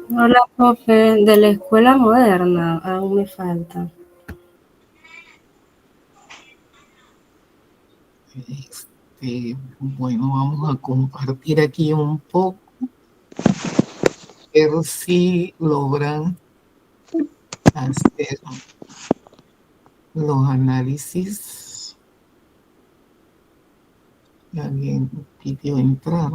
Hola, profe, de la escuela moderna, aún me falta. Bueno, vamos a compartir aquí un poco, ver si logran hacer los análisis. Alguien pidió entrar.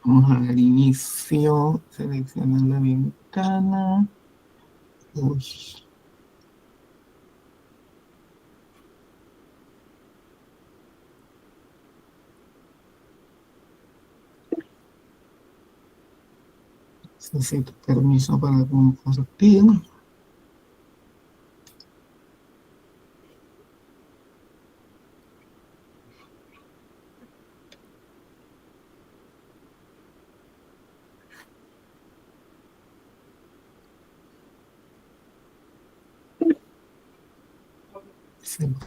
Vamos al inicio, seleccionar la ventana. Uy. Necesito permiso para compartir.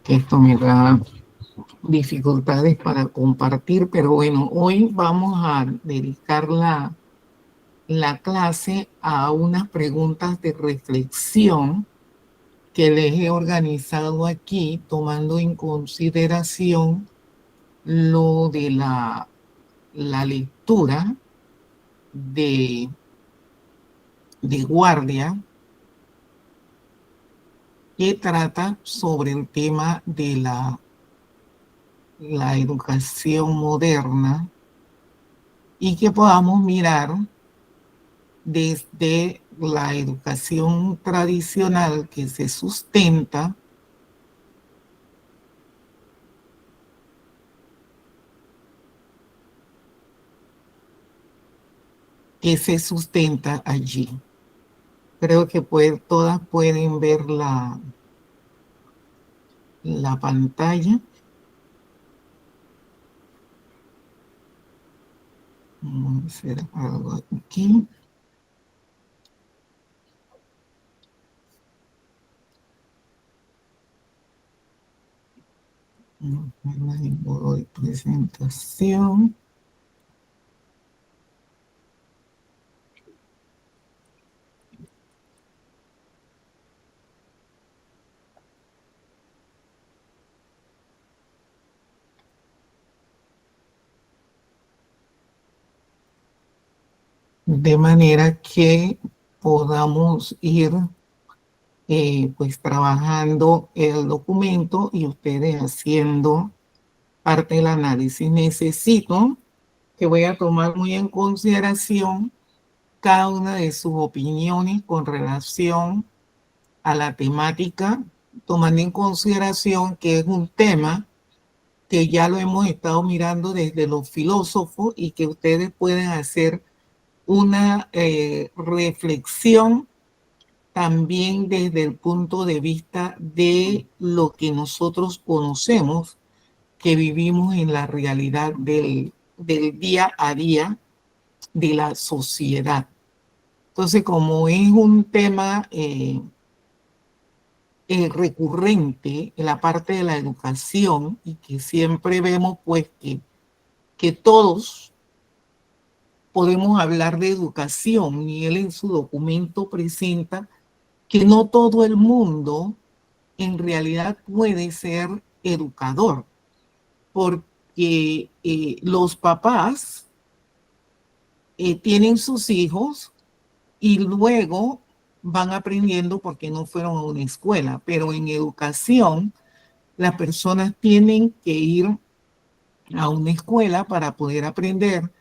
Que esto me da dificultades para compartir, pero bueno, hoy vamos a dedicar la clase a unas preguntas de reflexión que les he organizado aquí, tomando en consideración lo de la lectura de guardia, que trata sobre el tema de la educación moderna y que podamos mirar desde la educación tradicional que se sustenta allí. Creo que todas pueden ver la pantalla. Vamos a hacer algo aquí. En modo de presentación. De manera que podamos ir pues trabajando el documento y ustedes haciendo parte del análisis. Necesito que voy a tomar muy en consideración cada una de sus opiniones con relación a la temática, tomando en consideración que es un tema que ya lo hemos estado mirando desde los filósofos y que ustedes pueden hacer una reflexión también desde el punto de vista de lo que nosotros conocemos, que vivimos en la realidad del día a día de la sociedad. Entonces, como es un tema recurrente en la parte de la educación y que siempre vemos pues que todos podemos hablar de educación y él en su documento presenta que no todo el mundo en realidad puede ser educador, porque los papás tienen sus hijos y luego van aprendiendo porque no fueron a una escuela, pero en educación las personas tienen que ir a una escuela para poder aprender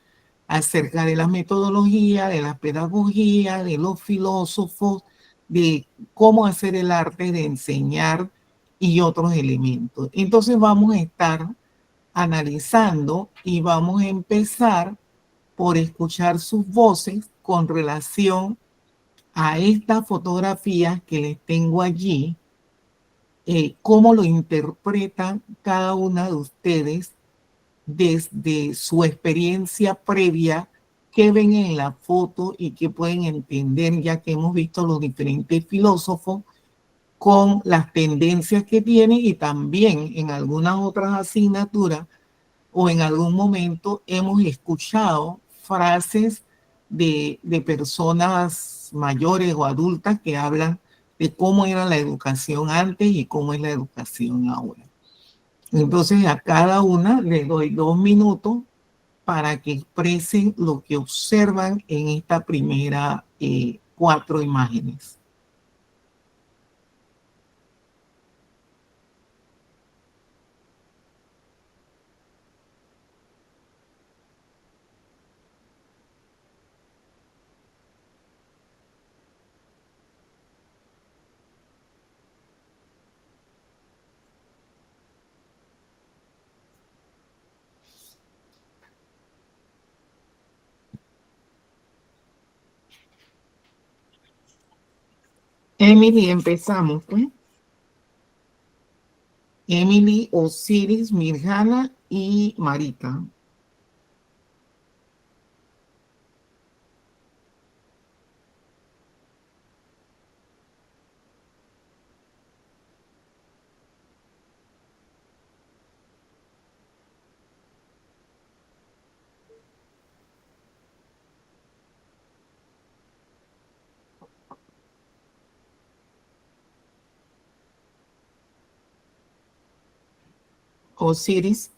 acerca de las metodologías, de la pedagogía, de los filósofos, de cómo hacer el arte de enseñar y otros elementos. Entonces vamos a estar analizando y vamos a empezar por escuchar sus voces con relación a estas fotografías que les tengo allí, cómo lo interpretan cada una de ustedes desde su experiencia previa, qué ven en la foto y qué pueden entender, ya que hemos visto los diferentes filósofos, con las tendencias que tiene y también en algunas otras asignaturas o en algún momento hemos escuchado frases de personas mayores o adultas que hablan de cómo era la educación antes y cómo es la educación ahora. Entonces a cada una le doy 2 minutos para que expresen lo que observan en esta primera 4 imágenes. Emily, empezamos, pues. Emily, Osiris, Mirjana y Marita. Osiris.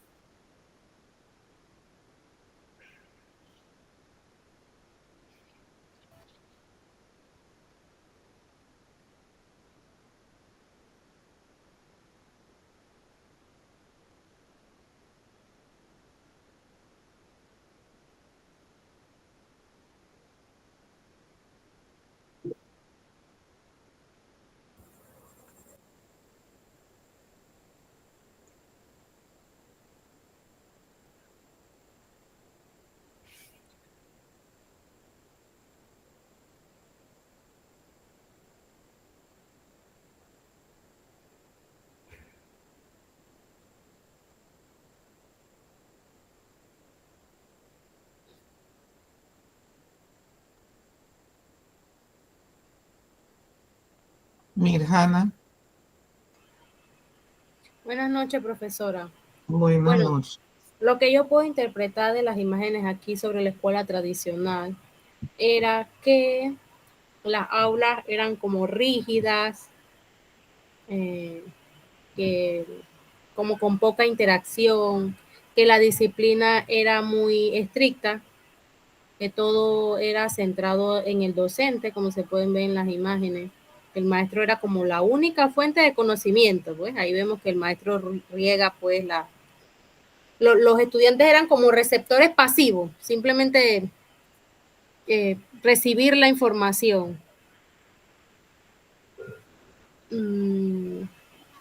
Mirjana. Buenas noches, profesora. Buenas Bueno, noches. lo que yo puedo interpretar de las imágenes aquí sobre la escuela tradicional era que las aulas eran como rígidas, eh, que como con poca interacción, que la disciplina era muy estricta, que todo era centrado en el docente, como se pueden ver en las imágenes. El maestro era como la única fuente de conocimiento, pues ahí vemos que el maestro riega pues los estudiantes eran como receptores pasivos, simplemente recibir la información.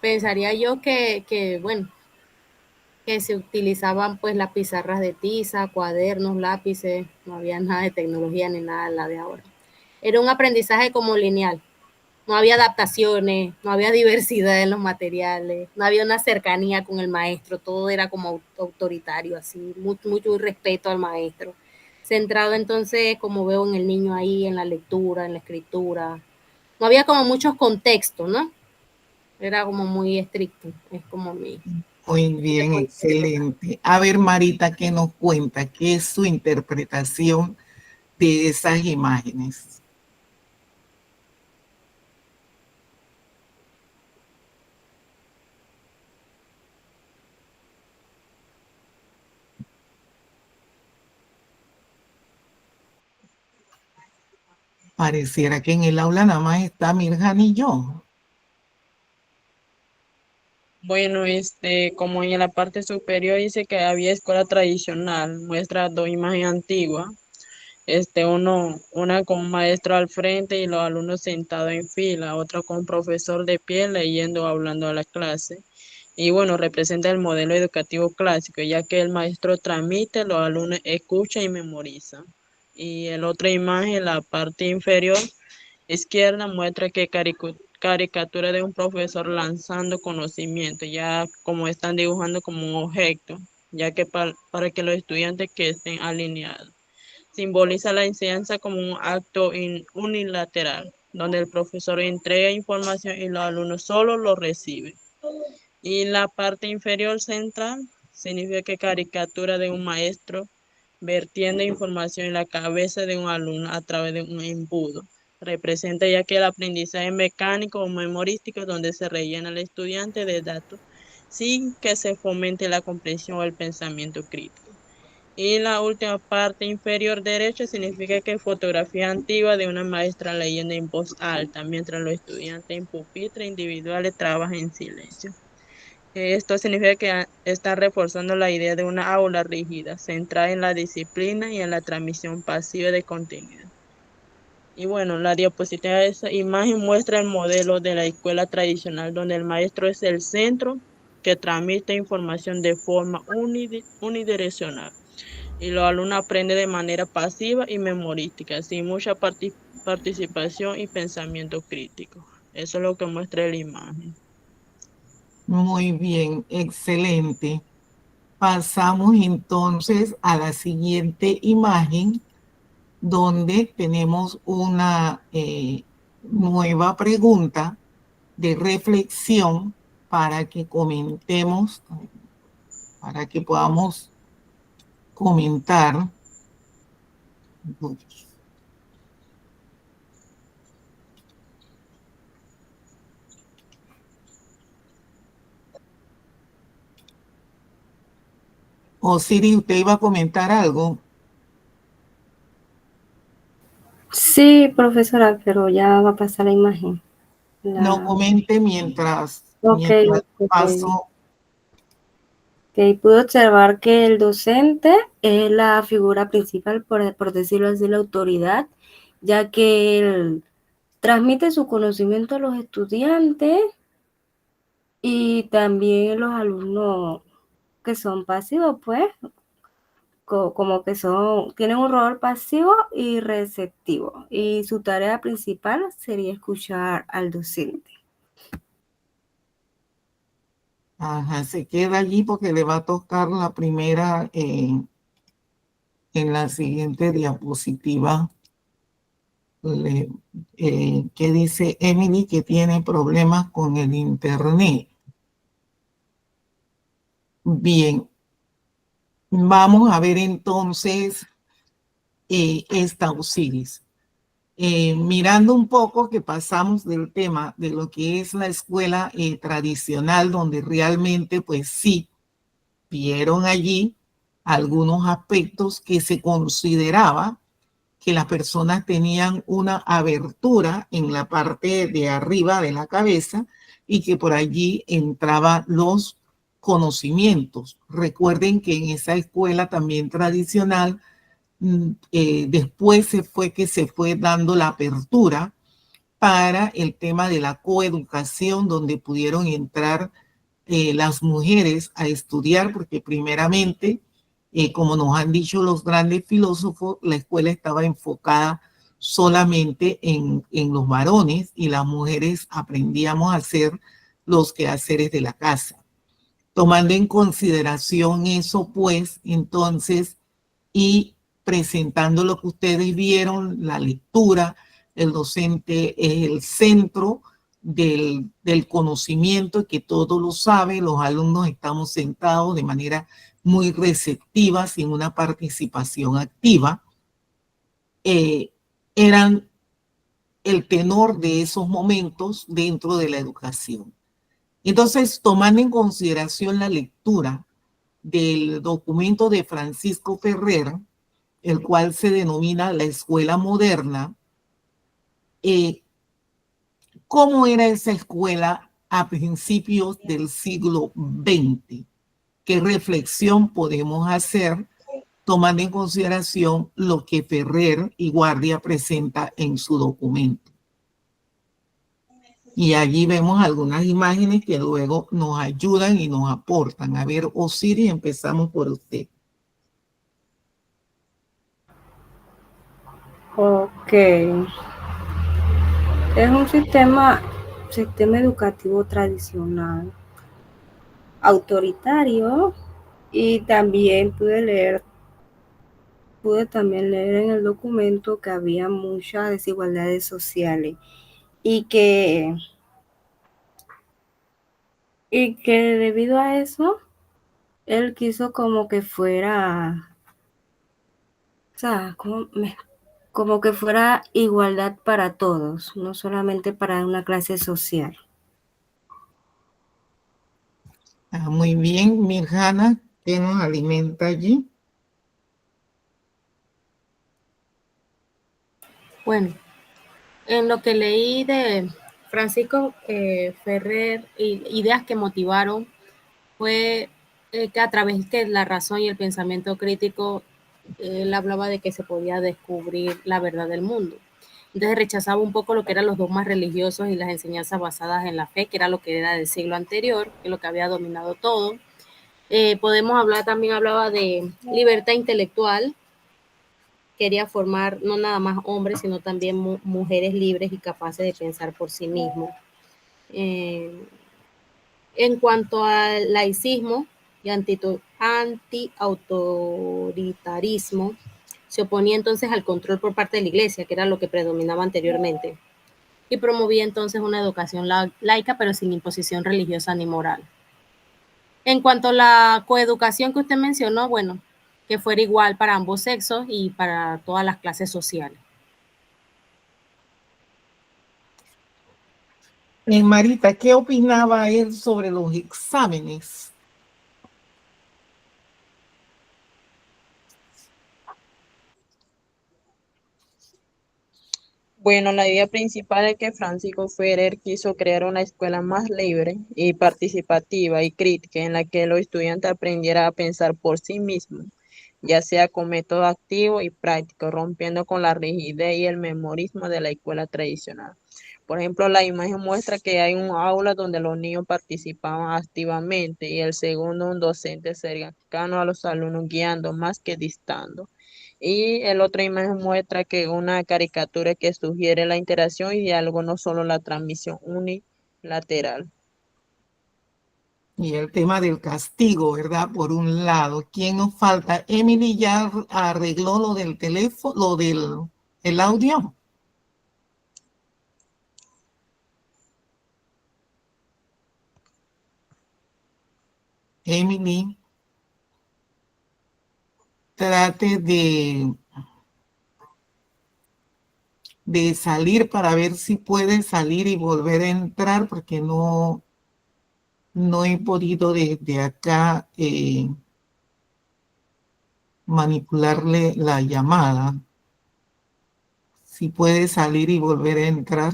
Pensaría yo bueno, que se utilizaban pues las pizarras de tiza, cuadernos, lápices, no había nada de tecnología ni nada de la de ahora. Era un aprendizaje como lineal, no había adaptaciones, no había diversidad en los materiales, no había una cercanía con el maestro, todo era como autoritario, así, mucho respeto al maestro. Centrado entonces, como veo en el niño ahí, en la lectura, en la escritura. No había como muchos contextos, ¿no? Era como muy estricto, es como Muy se bien, puede interpretar. excelente. A ver, Marita, ¿qué nos cuenta? ¿Qué es su interpretación de esas imágenes? Pareciera que en el aula nada más está Mirjana y yo. Bueno, como en la parte superior dice que había escuela tradicional, muestra dos imágenes antiguas, una con un maestro al frente y los alumnos sentados en fila, otra con un profesor de pie leyendo o hablando a la clase. Y bueno, representa el modelo educativo clásico, ya que el maestro transmite, los alumnos escuchan y memorizan. Y la otra imagen, la parte inferior izquierda, muestra que caricatura de un profesor lanzando conocimiento, ya como están dibujando como un objeto, ya que para que los estudiantes que estén alineados. Simboliza la enseñanza como un acto unilateral, donde el profesor entrega información y los alumnos solo lo reciben. Y la parte inferior central significa que caricatura de un maestro vertiendo información en la cabeza de un alumno a través de un embudo. Representa ya que el aprendizaje mecánico o memorístico donde se rellena al estudiante de datos sin que se fomente la comprensión o el pensamiento crítico. Y la última parte inferior derecha significa que fotografía antigua de una maestra leyendo en voz alta, mientras los estudiantes en pupitres individuales trabajan en silencio. Esto significa que está reforzando la idea de una aula rígida, centrada en la disciplina y en la transmisión pasiva de contenido. Y bueno, la diapositiva de esa imagen muestra el modelo de la escuela tradicional, donde el maestro es el centro que transmite información de forma unidireccional. Y los alumnos aprenden de manera pasiva y memorística, sin mucha participación y pensamiento crítico. Eso es lo que muestra la imagen. Muy bien, excelente. Pasamos entonces a la siguiente imagen, donde tenemos una nueva pregunta de reflexión para que comentemos, para que podamos comentar. O Siri, ¿usted iba a comentar algo? Sí, profesora, pero ya va a pasar la imagen. No comente mientras paso. Ok, pude observar que el docente es la figura principal, por decirlo así, la autoridad, ya que él transmite su conocimiento a los estudiantes y también los alumnos que son pasivos, pues, como que tienen un rol pasivo y receptivo, y su tarea principal sería escuchar al docente. Ajá, se queda allí porque le va a tocar la primera en la siguiente diapositiva. Que dice Emily que tiene problemas con el internet. Bien, vamos a ver entonces esta Osiris. Mirando un poco que pasamos del tema de lo que es la escuela tradicional, donde realmente pues sí, vieron allí algunos aspectos que se consideraba que las personas tenían una abertura en la parte de arriba de la cabeza y que por allí entraban los conocimientos. Recuerden que en esa escuela también tradicional, después se fue dando la apertura para el tema de la coeducación, donde pudieron entrar las mujeres a estudiar, porque primeramente, como nos han dicho los grandes filósofos, la escuela estaba enfocada solamente en los varones y las mujeres aprendíamos a hacer los quehaceres de la casa. Tomando en consideración eso, pues, entonces, y presentando lo que ustedes vieron, la lectura, el docente es el centro del conocimiento, que todo lo sabe, los alumnos estamos sentados de manera muy receptiva, sin una participación activa. Eran el tenor de esos momentos dentro de la educación. Entonces, tomando en consideración la lectura del documento de Francisco Ferrer, el cual se denomina la escuela moderna, ¿cómo era esa escuela a principios del siglo XX? ¿Qué reflexión podemos hacer tomando en consideración lo que Ferrer y Guardia presenta en su documento? Y allí vemos algunas imágenes que luego nos ayudan y nos aportan. A ver, Osiris, empezamos por usted. Ok. Es un sistema educativo tradicional, autoritario, y también pude también leer en el documento que había muchas desigualdades sociales, y que debido a eso, él quiso como que fuera, o sea, como que fuera igualdad para todos, no solamente para una clase social. Muy bien, Mirjana, ¿qué nos alimenta allí? Bueno, en lo que leí de Francisco Ferrer, ideas que motivaron fue que a través de la razón y el pensamiento crítico, él hablaba de que se podía descubrir la verdad del mundo. Entonces rechazaba un poco lo que eran los dogmas religiosos y las enseñanzas basadas en la fe, que era lo que era del siglo anterior, que es lo que había dominado todo. Podemos hablar, también hablaba de libertad intelectual, quería formar no nada más hombres, sino también mujeres libres y capaces de pensar por sí mismos. Eh, en cuanto al laicismo y anti-autoritarismo, se oponía entonces al control por parte de la iglesia, que era lo que predominaba anteriormente, y promovía entonces una educación laica, pero sin imposición religiosa ni moral. En cuanto a la coeducación que usted mencionó, bueno, que fuera igual para ambos sexos y para todas las clases sociales. Marita, ¿qué opinaba él sobre los exámenes? Bueno, la idea principal es que Francisco Ferrer quiso crear una escuela más libre y participativa y crítica en la que los estudiantes aprendieran a pensar por sí mismos, ya sea con método activo y práctico, rompiendo con la rigidez y el memorismo de la escuela tradicional. Por ejemplo, la imagen muestra que hay un aula donde los niños participaban activamente y el segundo un docente cercano a los alumnos guiando más que distando. Y el otra imagen muestra que una caricatura que sugiere la interacción y diálogo, no solo la transmisión unilateral. Y el tema del castigo, ¿verdad? Por un lado, ¿quién nos falta? Emily ya arregló lo del teléfono, lo del el audio. Emily, trate de salir para ver si puede salir y volver a entrar, porque no he podido desde acá manipularle la llamada. Si puede salir y volver a entrar.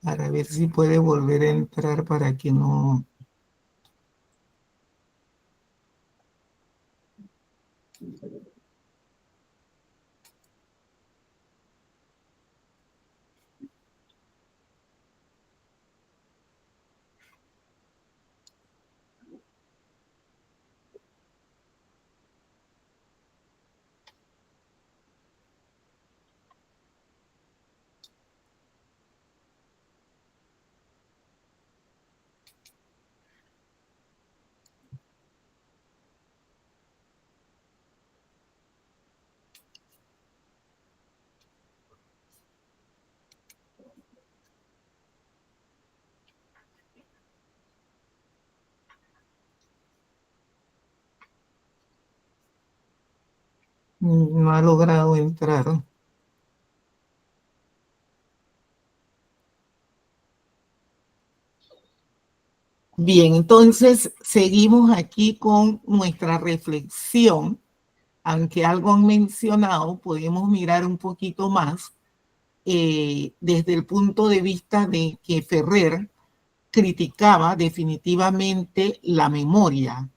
Para ver si puede volver a entrar para que no... No ha logrado entrar. Bien, entonces seguimos aquí con nuestra reflexión. Aunque algo han mencionado, podemos mirar un poquito más desde el punto de vista de que Ferrer criticaba definitivamente la memoria.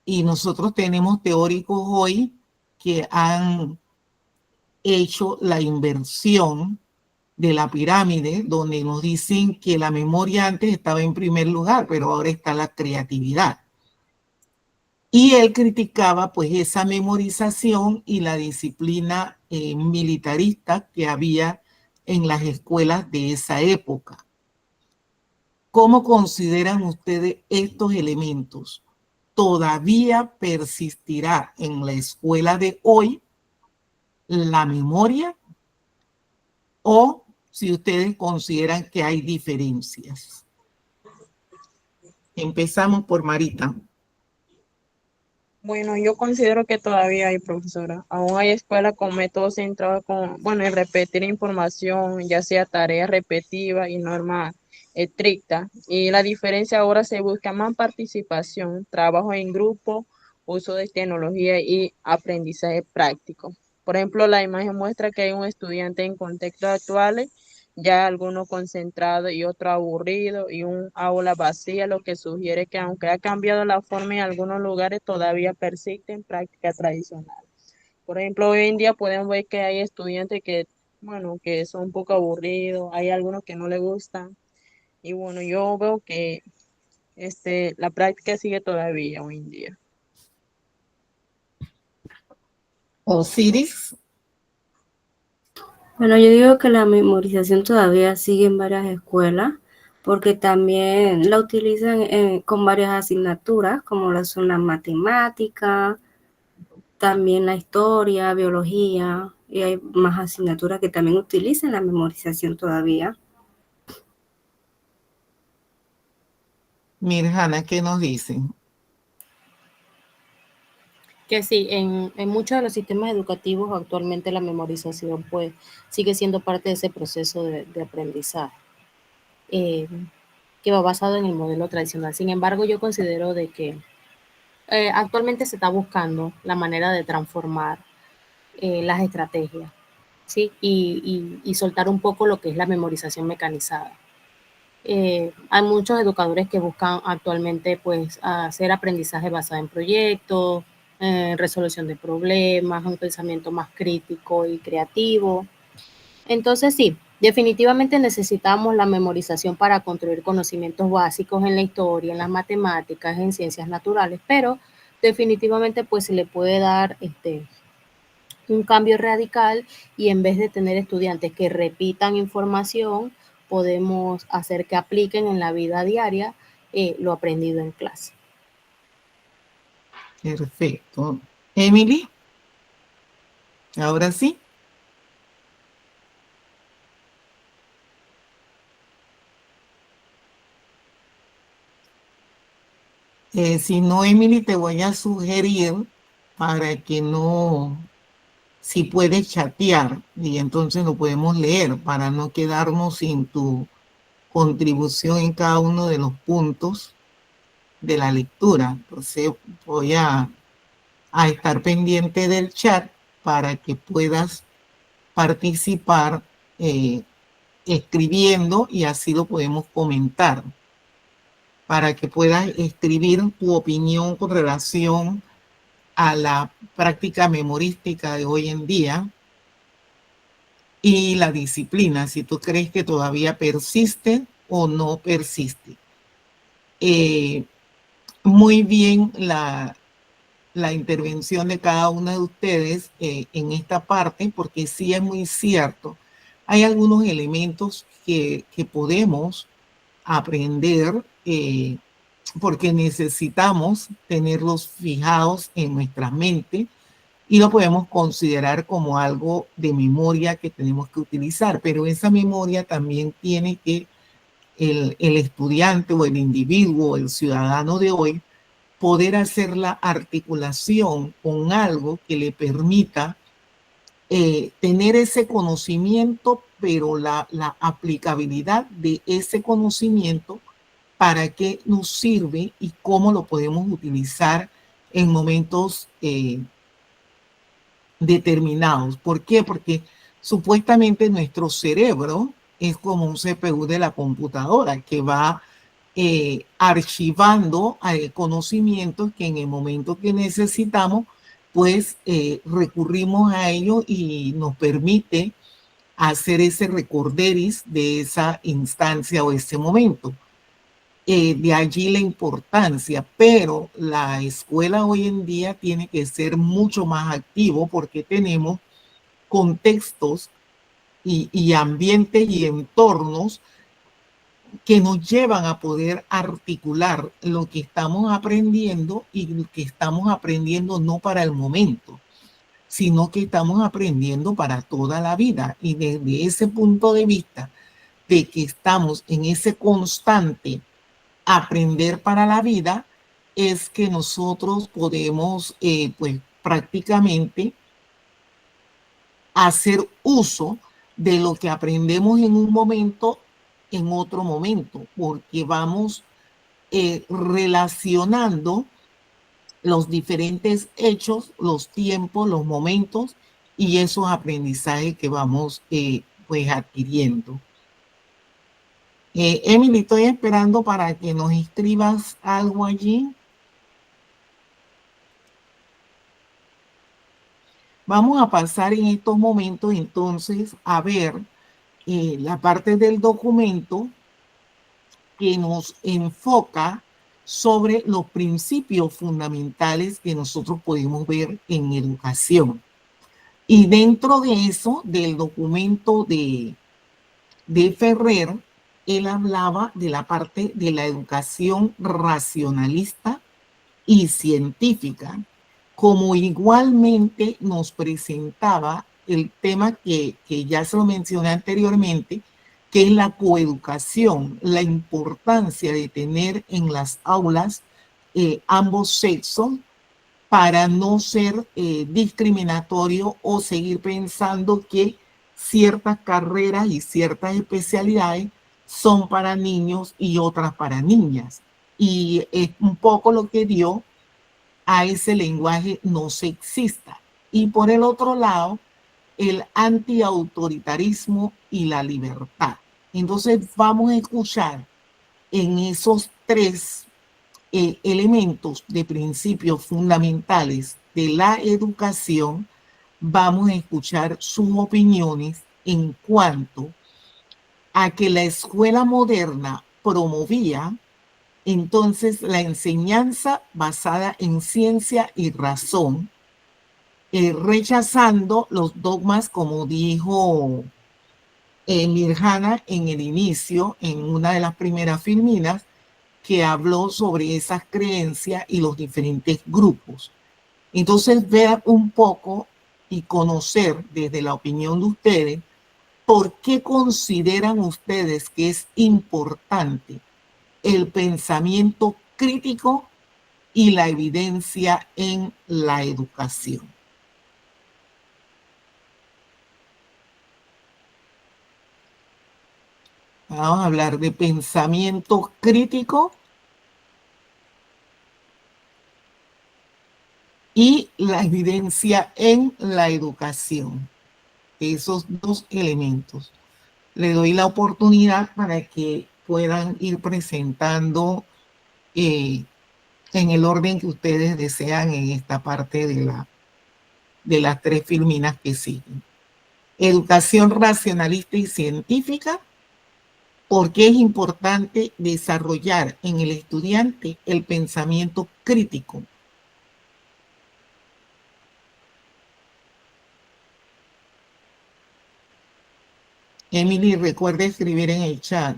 Y nosotros tenemos teóricos hoy que han hecho la inversión de la pirámide, donde nos dicen que la memoria antes estaba en primer lugar, pero ahora está la creatividad. Y él criticaba pues esa memorización y la disciplina militarista que había en las escuelas de esa época. ¿Cómo consideran ustedes estos elementos? ¿Todavía persistirá en la escuela de hoy la memoria? ¿O si ustedes consideran que hay diferencias? Empezamos por Marita. Bueno, yo considero que todavía hay, profesora. Aún hay escuelas con métodos centrados en repetir información, ya sea tarea repetitiva y norma estricta. Y la diferencia ahora se busca más participación, trabajo en grupo, uso de tecnología y aprendizaje práctico. Por ejemplo, la imagen muestra que hay un estudiante en contextos actuales, ya algunos concentrados y otro aburrido y un aula vacía, lo que sugiere que aunque ha cambiado la forma en algunos lugares, todavía persisten prácticas tradicionales. Por ejemplo, hoy en día podemos ver que hay estudiantes que son un poco aburridos, hay algunos que no les gustan, y bueno, yo veo que la práctica sigue todavía hoy en día. Osiris. Bueno, yo digo que la memorización todavía sigue en varias escuelas porque también la utilizan con varias asignaturas, como lo son la matemática, también la historia, biología, y hay más asignaturas que también utilizan la memorización todavía. Mirjana, ¿qué nos dicen? Que sí, en muchos de los sistemas educativos actualmente la memorización pues sigue siendo parte de ese proceso de aprendizaje que va basado en el modelo tradicional. Sin embargo, yo considero de que actualmente se está buscando la manera de transformar las estrategias, ¿sí? Y soltar un poco lo que es la memorización mecanizada. Hay muchos educadores que buscan actualmente pues hacer aprendizaje basado en proyectos, resolución de problemas, un pensamiento más crítico y creativo. Entonces sí, definitivamente necesitamos la memorización para construir conocimientos básicos en la historia, en las matemáticas, en ciencias naturales, pero definitivamente pues se le puede dar un cambio radical y en vez de tener estudiantes que repitan información, podemos hacer que apliquen en la vida diaria lo aprendido en clase. Perfecto. Emily, ahora sí. Si no, Emily, te voy a sugerir para que no, si puedes chatear y entonces lo podemos leer para no quedarnos sin tu contribución en cada uno de los puntos de la lectura. Entonces voy a estar pendiente del chat para que puedas participar escribiendo y así lo podemos comentar, para que puedas escribir tu opinión con relación a la práctica memorística de hoy en día y la disciplina, si tú crees que todavía persiste o no persiste. Muy bien la intervención de cada uno de ustedes en esta parte, porque sí es muy cierto. Hay algunos elementos que podemos aprender porque necesitamos tenerlos fijados en nuestra mente y lo podemos considerar como algo de memoria que tenemos que utilizar, pero esa memoria también tiene que el estudiante o el individuo o el ciudadano de hoy poder hacer la articulación con algo que le permita tener ese conocimiento, pero la aplicabilidad de ese conocimiento, para qué nos sirve y cómo lo podemos utilizar en momentos determinados. ¿Por qué? Porque supuestamente nuestro cerebro es como un CPU de la computadora que va archivando conocimientos que en el momento que necesitamos, pues recurrimos a ello y nos permite hacer ese recorderis de esa instancia o ese momento. De allí la importancia, pero la escuela hoy en día tiene que ser mucho más activo porque tenemos contextos y ambientes y entornos que nos llevan a poder articular lo que estamos aprendiendo y lo que estamos aprendiendo no para el momento, sino que estamos aprendiendo para toda la vida. Y desde ese punto de vista de que estamos en ese constante aprender para la vida, es que nosotros podemos, pues prácticamente hacer uso de lo que aprendemos en un momento, en otro momento, porque vamos relacionando los diferentes hechos, los tiempos, los momentos y esos aprendizajes que vamos pues adquiriendo. Emily, estoy esperando para que nos escribas algo allí. Vamos a pasar en estos momentos entonces a ver la parte del documento que nos enfoca sobre los principios fundamentales que nosotros podemos ver en educación. Y dentro de eso, del documento de Ferrer, él hablaba de la parte de la educación racionalista y científica, como igualmente nos presentaba el tema que ya se lo mencioné anteriormente, que es la coeducación, la importancia de tener en las aulas ambos sexos para no ser discriminatorio o seguir pensando que ciertas carreras y ciertas especialidades son para niños y otras para niñas. Y es un poco lo que dio a ese lenguaje no sexista. Y por el otro lado, el antiautoritarismo y la libertad. Entonces vamos a escuchar en esos tres elementos de principios fundamentales de la educación, vamos a escuchar sus opiniones en cuanto a que la escuela moderna promovía entonces la enseñanza basada en ciencia y razón, rechazando los dogmas, como dijo Mirjana en el inicio, en una de las primeras filminas, que habló sobre esas creencias y los diferentes grupos. Entonces, ver un poco y conocer desde la opinión de ustedes, ¿por qué consideran ustedes que es importante el pensamiento crítico y la evidencia en la educación? Vamos a hablar de pensamiento crítico y la evidencia en la educación. Esos dos elementos. Le doy la oportunidad para que puedan ir presentando en el orden que ustedes desean en esta parte de las tres filminas que siguen. Educación racionalista y científica, porque es importante desarrollar en el estudiante el pensamiento crítico. Emily, recuerda escribir en el chat.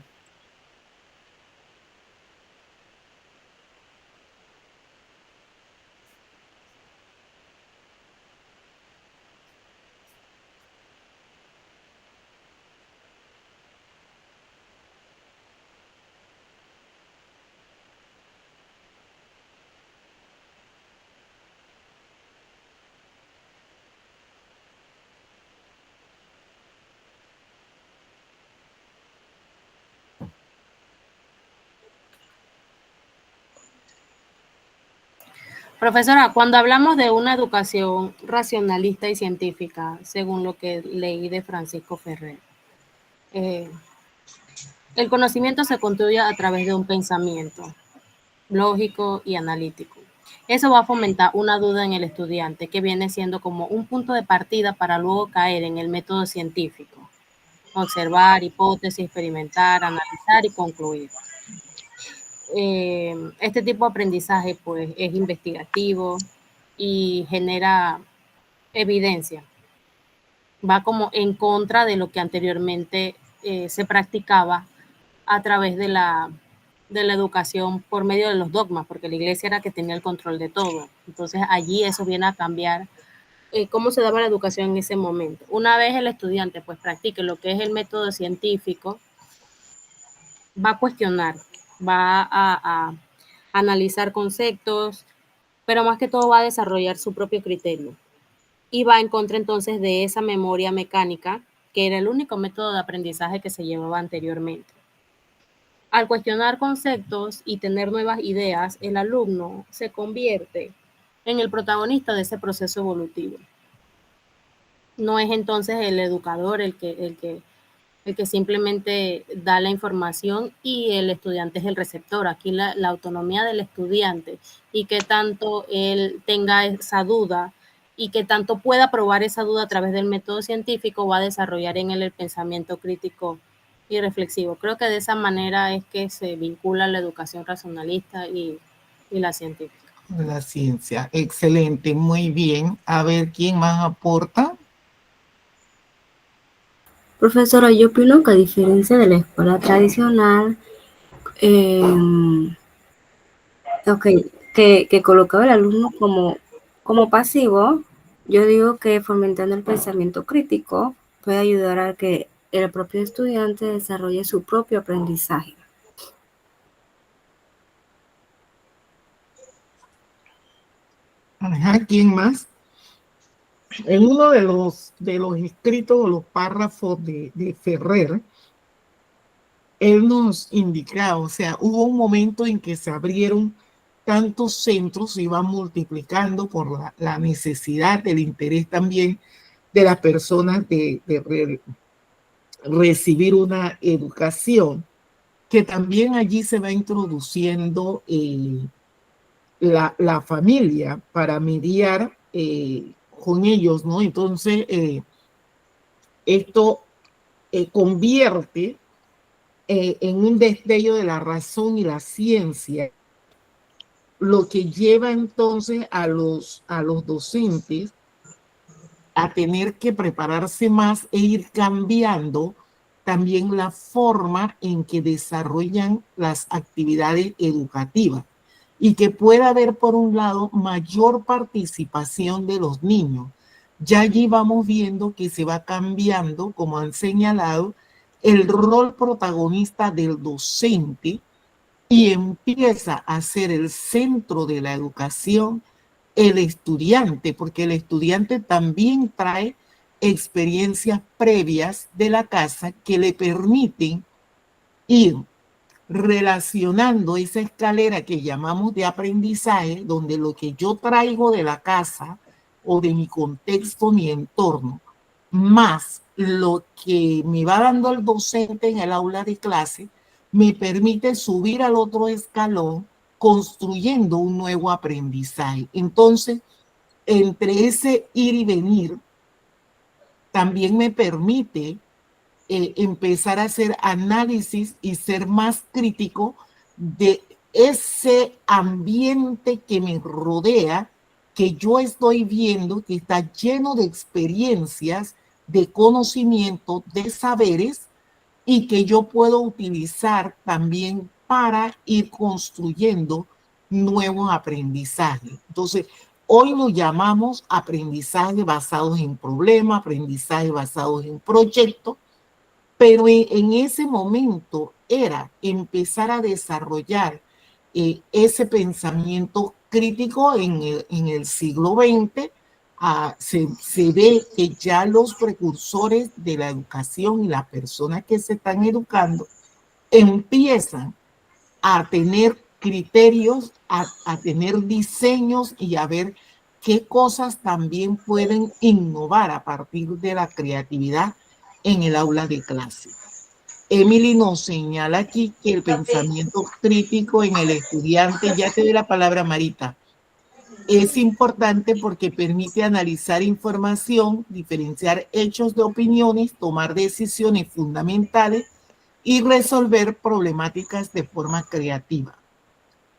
Profesora, cuando hablamos de una educación racionalista y científica, según lo que leí de Francisco Ferrer, el conocimiento se construye a través de un pensamiento lógico y analítico. Eso va a fomentar una duda en el estudiante, que viene siendo como un punto de partida para luego caer en el método científico. Observar, hipótesis, experimentar, analizar y concluir. Este tipo de aprendizaje pues es investigativo y genera evidencia. Va como en contra de lo que anteriormente se practicaba a través de la educación por medio de los dogmas, porque la iglesia era que tenía el control de todo. Entonces allí eso viene a cambiar cómo se daba la educación en ese momento. Una vez el estudiante pues practique lo que es el método científico, va a cuestionar, va a analizar conceptos, pero más que todo va a desarrollar su propio criterio y va en contra entonces de esa memoria mecánica que era el único método de aprendizaje que se llevaba anteriormente. Al cuestionar conceptos y tener nuevas ideas, el alumno se convierte en el protagonista de ese proceso evolutivo. No es entonces el educador el que simplemente da la información y el estudiante es el receptor. Aquí la autonomía del estudiante y que tanto él tenga esa duda y que tanto pueda probar esa duda a través del método científico va a desarrollar en él el pensamiento crítico y reflexivo. Creo que de esa manera es que se vincula la educación racionalista y la científica. La ciencia, excelente, muy bien. A ver, ¿quién más aporta? Profesora, yo opino que a diferencia de la escuela tradicional, que colocaba al alumno como pasivo, yo digo que fomentando el pensamiento crítico puede ayudar a que el propio estudiante desarrolle su propio aprendizaje. Ajá, ¿quién más? En uno de los escritos o los párrafos de Ferrer, él nos indicaba, o sea, hubo un momento en que se abrieron tantos centros, se iban multiplicando por la necesidad, el interés también de las personas de recibir una educación, que también allí se va introduciendo la familia para mediar con ellos, ¿no? Entonces, esto convierte en un destello de la razón y la ciencia, lo que lleva entonces a los docentes a tener que prepararse más e ir cambiando también la forma en que desarrollan las actividades educativas y que pueda haber, por un lado, mayor participación de los niños. Ya allí vamos viendo que se va cambiando, como han señalado, el rol protagonista del docente y empieza a ser el centro de la educación el estudiante, porque el estudiante también trae experiencias previas de la casa que le permiten ir relacionando esa escalera que llamamos de aprendizaje, donde lo que yo traigo de la casa o de mi contexto, mi entorno, más lo que me va dando el docente en el aula de clase, me permite subir al otro escalón construyendo un nuevo aprendizaje. Entonces, entre ese ir y venir, también me permite empezar a hacer análisis y ser más crítico de ese ambiente que me rodea, que yo estoy viendo que está lleno de experiencias, de conocimiento, de saberes, y que yo puedo utilizar también para ir construyendo nuevos aprendizajes. Entonces, hoy lo llamamos aprendizaje basados en problemas, aprendizaje basados en proyectos, pero en ese momento era empezar a desarrollar ese pensamiento crítico en el siglo XX. Se ve que ya los precursores de la educación y las personas que se están educando empiezan a tener criterios, a tener diseños y a ver qué cosas también pueden innovar a partir de la creatividad en el aula de clase. Emily nos señala aquí que el pensamiento crítico en el estudiante, ya te doy la palabra, Marita, es importante porque permite analizar información, diferenciar hechos de opiniones, tomar decisiones fundamentales y resolver problemáticas de forma creativa.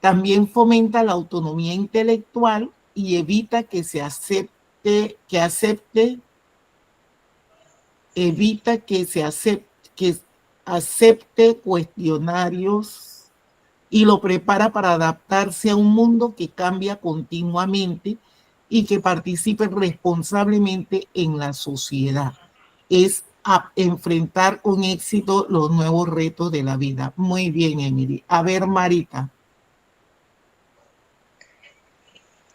También fomenta la autonomía intelectual y evita que se acepte, acepte cuestionarios y lo prepara para adaptarse a un mundo que cambia continuamente y que participe responsablemente en la sociedad. Es a enfrentar con éxito los nuevos retos de la vida. Muy bien, Emily. A ver, Marita.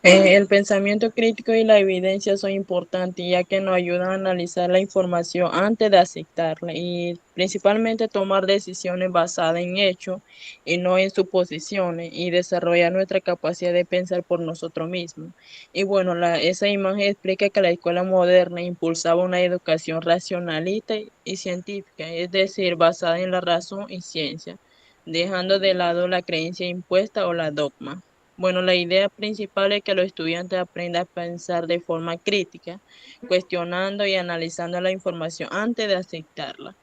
El pensamiento crítico y la evidencia son importantes ya que nos ayudan a analizar la información antes de aceptarla y principalmente tomar decisiones basadas en hechos y no en suposiciones y desarrollar nuestra capacidad de pensar por nosotros mismos. Y bueno, esa imagen explica que la escuela moderna impulsaba una educación racionalista y científica, es decir, basada en la razón y ciencia, dejando de lado la creencia impuesta o la dogma. Bueno, la idea principal es que los estudiantes aprendan a pensar de forma crítica, cuestionando y analizando la información antes de aceptarla.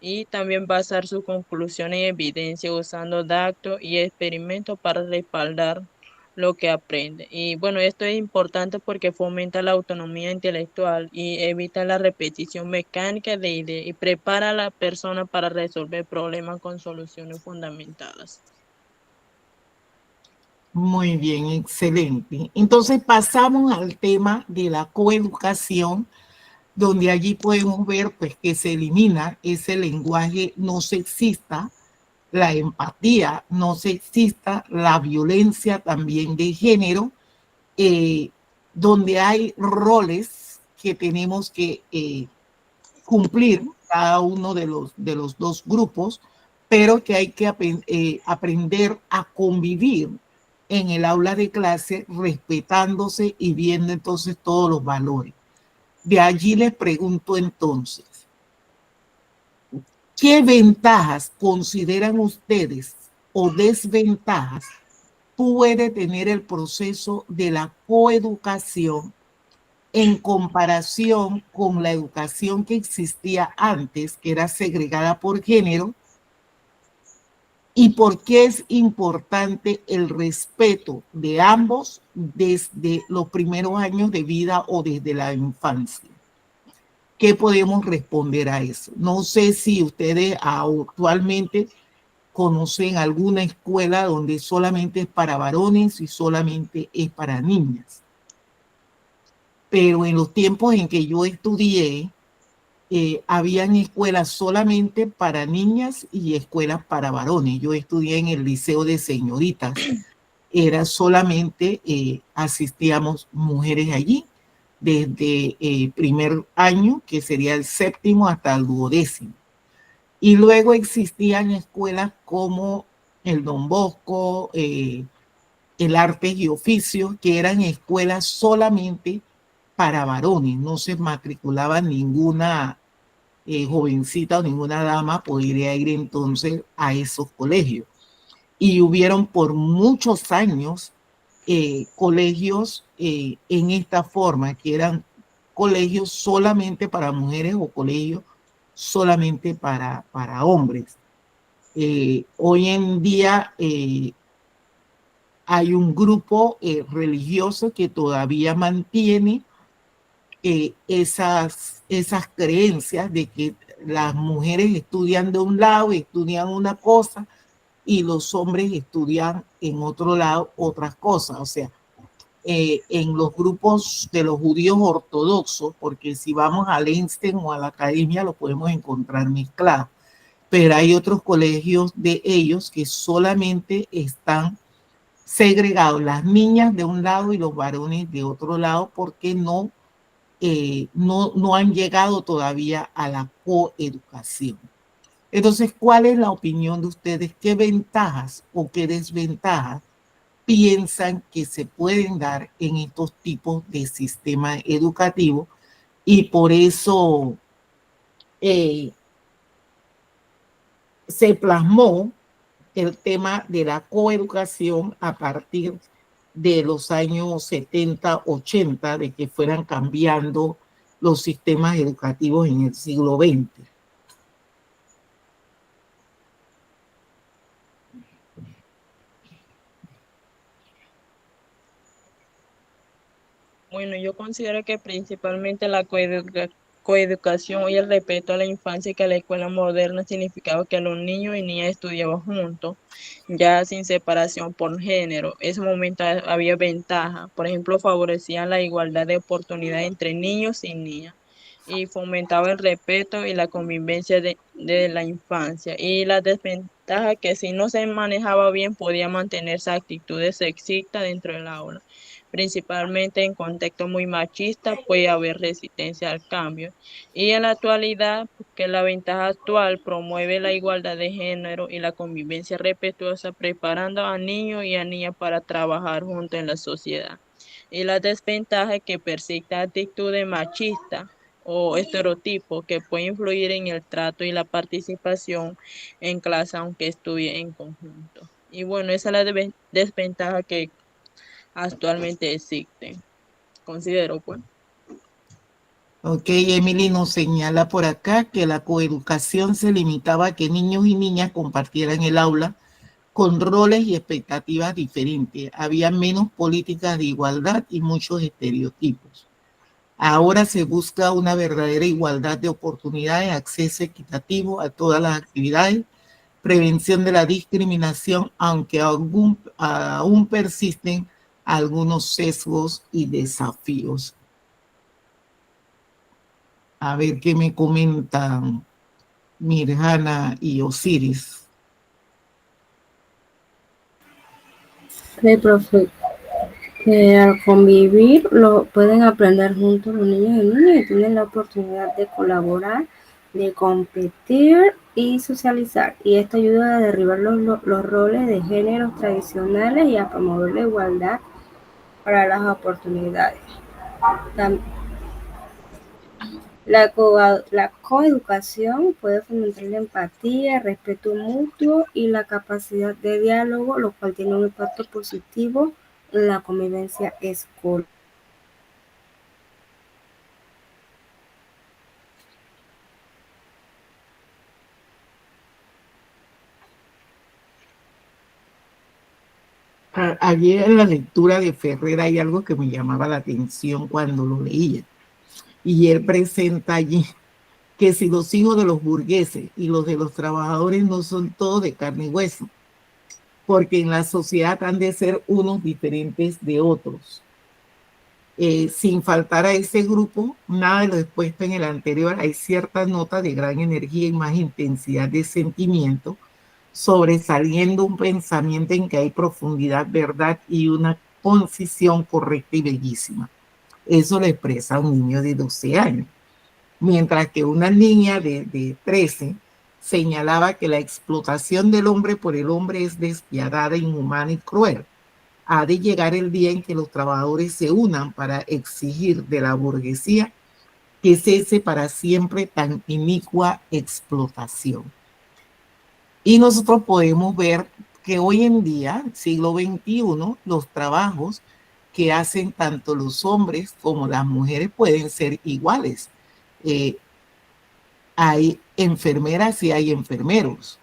Y también basar sus conclusiones en evidencia usando datos y experimentos para respaldar lo que aprende. Y bueno, esto es importante porque fomenta la autonomía intelectual y evita la repetición mecánica de ideas y prepara a la persona para resolver problemas con soluciones fundamentadas. Muy bien, excelente. Entonces pasamos al tema de la coeducación, donde allí podemos ver pues que se elimina ese lenguaje no sexista, la empatía no sexista, la violencia también de género, eh, donde hay roles que tenemos que cumplir cada uno de los dos grupos, pero que hay que aprender a convivir en el aula de clase respetándose y viendo entonces todos los valores. De allí les pregunto entonces, ¿qué ventajas consideran ustedes o desventajas puede tener el proceso de la coeducación en comparación con la educación que existía antes, que era segregada por género? ¿Y por qué es importante el respeto de ambos desde los primeros años de vida o desde la infancia? ¿Qué podemos responder a eso? No sé si ustedes actualmente conocen alguna escuela donde solamente es para varones y solamente es para niñas. Pero en los tiempos en que yo estudié, habían escuelas solamente para niñas y escuelas para varones. Yo estudié en el Liceo de Señoritas. Era solamente, asistíamos mujeres allí, desde primer año, que sería el séptimo, hasta el 12º. Y luego existían escuelas como el Don Bosco, el Artes y Oficios, que eran escuelas solamente para varones. No se matriculaba ninguna jovencita o ninguna dama podría ir entonces a esos colegios. Y hubieron por muchos años colegios en esta forma, que eran colegios solamente para mujeres o colegios solamente para hombres. Hoy en día hay un grupo religioso que todavía mantiene esas creencias de que las mujeres estudian de un lado, estudian una cosa, y los hombres estudian en otro lado otras cosas. O sea, en los grupos de los judíos ortodoxos, porque si vamos al Einstein o a la academia lo podemos encontrar mezclado, pero hay otros colegios de ellos que solamente están segregados, las niñas de un lado y los varones de otro lado, porque no han llegado todavía a la coeducación. Entonces, ¿cuál es la opinión de ustedes? ¿Qué ventajas o qué desventajas piensan que se pueden dar en estos tipos de sistema educativo? Y por eso se plasmó el tema de la coeducación a partir de los años 70, 80, de que fueran cambiando los sistemas educativos en el siglo XX. Bueno, yo considero que principalmente la coeducación y el respeto a la infancia, que la escuela moderna significaba que los niños y niñas estudiaban juntos, ya sin separación por género. En ese momento había ventaja, por ejemplo, favorecían la igualdad de oportunidades entre niños y niñas y fomentaba el respeto y la convivencia de la infancia. Y la desventaja que si no se manejaba bien podía mantenerse actitudes sexistas dentro del aula, principalmente en contextos muy machistas, puede haber resistencia al cambio. Y en la actualidad, que la ventaja actual promueve la igualdad de género y la convivencia respetuosa, preparando a niños y a niñas para trabajar juntos en la sociedad. Y la desventaja es que persisten actitudes machistas o estereotipos que pueden influir en el trato y la participación en clase, aunque estudien en conjunto. Y bueno, esa es la desventaja que actualmente existe, considero pues. Ok, Emily nos señala por acá que la coeducación se limitaba a que niños y niñas compartieran el aula con roles y expectativas diferentes. Había menos políticas de igualdad y muchos estereotipos. Ahora se busca una verdadera igualdad de oportunidades, acceso equitativo a todas las actividades, prevención de la discriminación, aunque aún persisten algunos sesgos y desafíos. A ver qué me comentan Mirjana y Osiris. Profe, que al convivir pueden aprender juntos los niños y niñas y tienen la oportunidad de colaborar, de competir y socializar. Y esto ayuda a derribar los roles de géneros tradicionales y a promover la igualdad para las oportunidades. La coeducación puede fomentar la empatía, el respeto mutuo y la capacidad de diálogo, lo cual tiene un impacto positivo en la convivencia escolar. Ayer en la lectura de Ferrer hay algo que me llamaba la atención cuando lo leía. Y él presenta allí que si los hijos de los burgueses y los de los trabajadores no son todos de carne y hueso, porque en la sociedad han de ser unos diferentes de otros. Sin faltar a ese grupo, nada de lo expuesto en el anterior, hay ciertas notas de gran energía y más intensidad de sentimiento, sobresaliendo un pensamiento en que hay profundidad, verdad y una concisión correcta y bellísima. Eso lo expresa un niño de 12 años. Mientras que una niña de 13 señalaba que la explotación del hombre por el hombre es despiadada, inhumana y cruel. Ha de llegar el día en que los trabajadores se unan para exigir de la burguesía que cese para siempre tan inicua explotación. Y nosotros podemos ver que hoy en día, siglo XXI, los trabajos que hacen tanto los hombres como las mujeres pueden ser iguales. Hay enfermeras y hay enfermeros.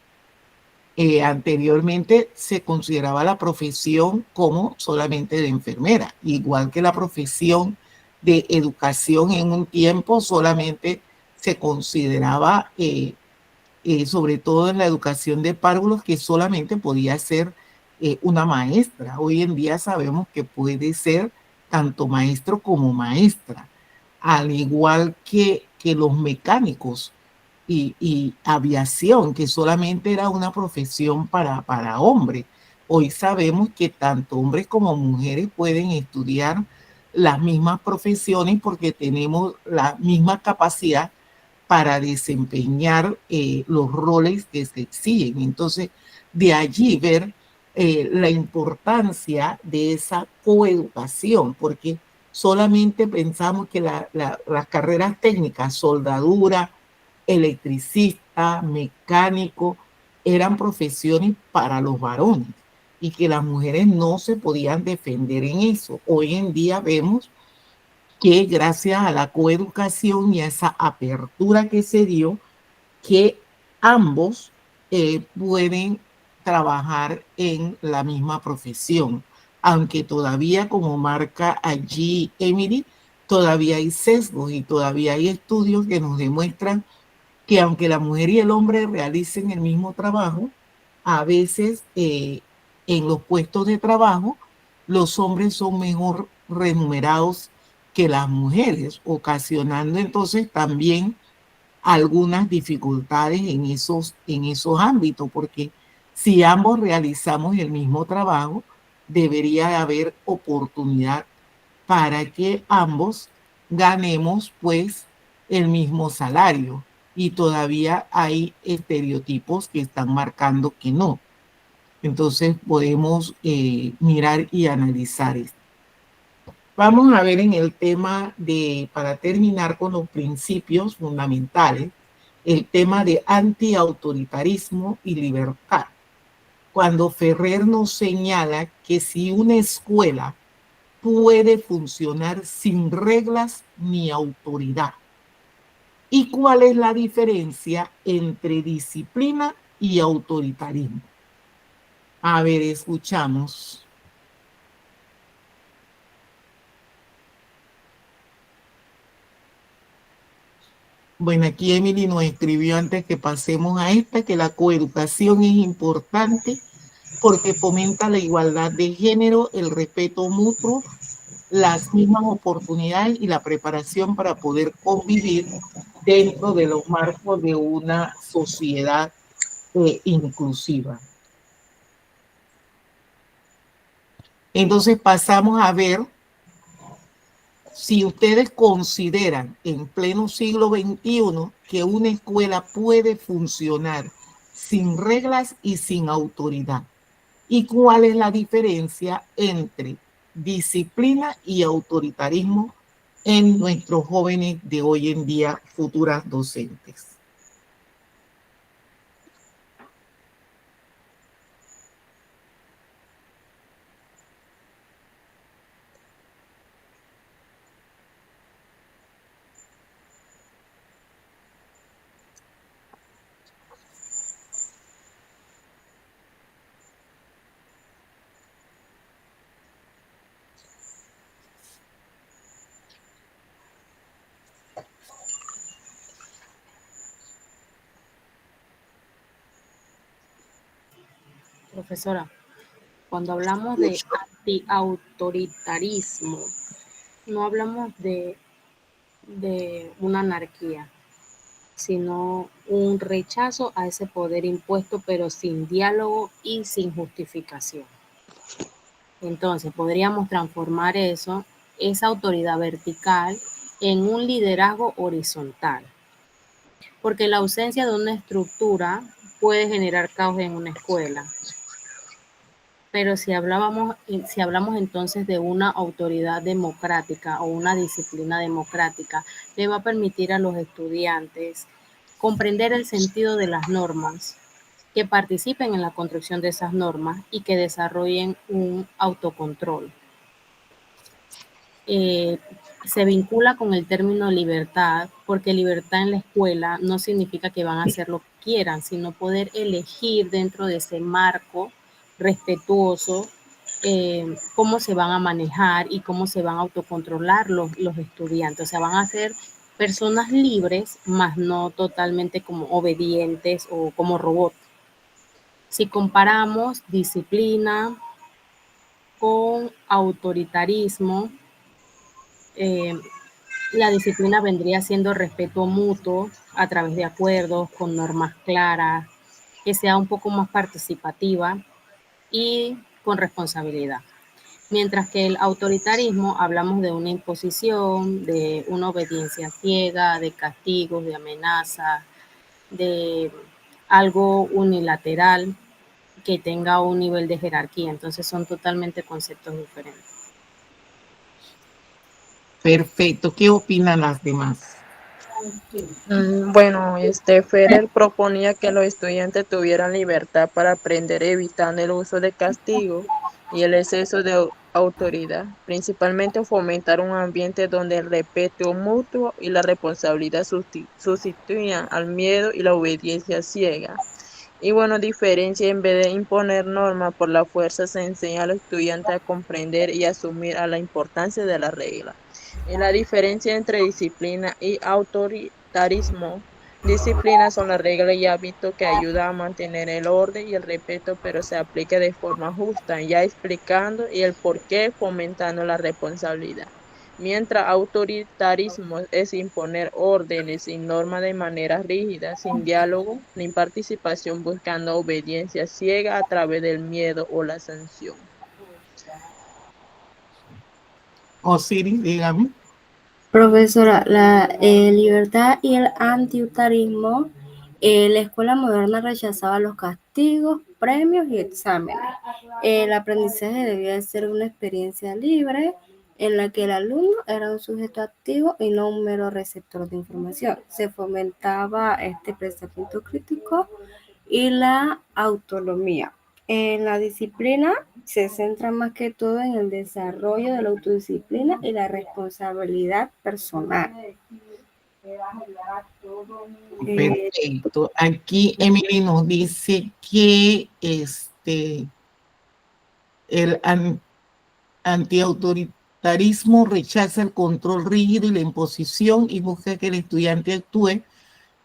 Anteriormente se consideraba la profesión como solamente de enfermera, igual que la profesión de educación en un tiempo solamente se consideraba, sobre todo en la educación de párvulos, que solamente podía ser una maestra. Hoy en día sabemos que puede ser tanto maestro como maestra, al igual que los mecánicos y aviación, que solamente era una profesión para hombres. Hoy sabemos que tanto hombres como mujeres pueden estudiar las mismas profesiones porque tenemos la misma capacidad para desempeñar los roles que se exigen. Entonces, de allí ver la importancia de esa coeducación, porque solamente pensamos que las carreras técnicas, soldadura, electricista, mecánico, eran profesiones para los varones y que las mujeres no se podían defender en eso. Hoy en día vemos que gracias a la coeducación y a esa apertura que se dio, que ambos pueden trabajar en la misma profesión, aunque todavía, como marca allí Emily, todavía hay sesgos y todavía hay estudios que nos demuestran que aunque la mujer y el hombre realicen el mismo trabajo, a veces en los puestos de trabajo los hombres son mejor remunerados que las mujeres, ocasionando entonces también algunas dificultades en esos ámbitos, porque si ambos realizamos el mismo trabajo, debería haber oportunidad para que ambos ganemos pues el mismo salario. Y todavía hay estereotipos que están marcando que no. Entonces podemos mirar y analizar esto. Vamos a ver en el tema de, para terminar con los principios fundamentales, el tema de antiautoritarismo y libertad. Cuando Ferrer nos señala que si una escuela puede funcionar sin reglas ni autoridad. ¿Y cuál es la diferencia entre disciplina y autoritarismo? A ver, escuchamos. Bueno, aquí Emily nos escribió antes que pasemos a esta, que la coeducación es importante porque fomenta la igualdad de género, el respeto mutuo, las mismas oportunidades y la preparación para poder convivir dentro de los marcos de una sociedad inclusiva. Entonces pasamos a ver si ustedes consideran en pleno siglo XXI que una escuela puede funcionar sin reglas y sin autoridad. ¿Y cuál es la diferencia entre disciplina y autoritarismo en nuestros jóvenes de hoy en día, futuras docentes? Profesora, cuando hablamos de antiautoritarismo, no hablamos de una anarquía, sino un rechazo a ese poder impuesto, pero sin diálogo y sin justificación. Entonces, podríamos transformar eso, esa autoridad vertical, en un liderazgo horizontal, porque la ausencia de una estructura puede generar caos en una escuela. Pero si hablamos entonces de una autoridad democrática o una disciplina democrática, le va a permitir a los estudiantes comprender el sentido de las normas, que participen en la construcción de esas normas y que desarrollen un autocontrol. Se vincula con el término libertad, porque libertad en la escuela no significa que van a hacer lo que quieran, sino poder elegir dentro de ese marco respetuoso cómo se van a manejar y cómo se van a autocontrolar los estudiantes. O sea, van a ser personas libres, más no totalmente como obedientes o como robots. Si comparamos disciplina con autoritarismo, la disciplina vendría siendo respeto mutuo a través de acuerdos, con normas claras, que sea un poco más participativa y con responsabilidad. Mientras que el autoritarismo hablamos de una imposición, de una obediencia ciega, de castigos, de amenazas, de algo unilateral que tenga un nivel de jerarquía. Entonces son totalmente conceptos diferentes. Perfecto. ¿Qué opinan las demás? Bueno, Ferrer proponía que los estudiantes tuvieran libertad para aprender evitando el uso de castigo y el exceso de autoridad, principalmente fomentar un ambiente donde el respeto mutuo y la responsabilidad sustituyan al miedo y la obediencia ciega. Y bueno, diferencia, en vez de imponer normas por la fuerza, se enseña a los estudiantes a comprender y asumir a la importancia de la regla. Y la diferencia entre disciplina y autoritarismo. Disciplina son las reglas y hábitos que ayudan a mantener el orden y el respeto, pero se aplica de forma justa, ya explicando y el por qué, fomentando la responsabilidad. Mientras autoritarismo es imponer órdenes y normas de manera rígida, sin diálogo ni participación, buscando obediencia ciega a través del miedo o la sanción. Osiris, dígame. Profesora, la libertad y el antiutarismo, la escuela moderna rechazaba los castigos, premios y exámenes. El aprendizaje debía ser una experiencia libre en la que el alumno era un sujeto activo y no un mero receptor de información. Se fomentaba este pensamiento crítico y la autonomía. En la disciplina se centra más que todo en el desarrollo de la autodisciplina y la responsabilidad personal. Perfecto. Aquí Emily nos dice que el antiautoritarismo rechaza el control rígido y la imposición y busca que el estudiante actúe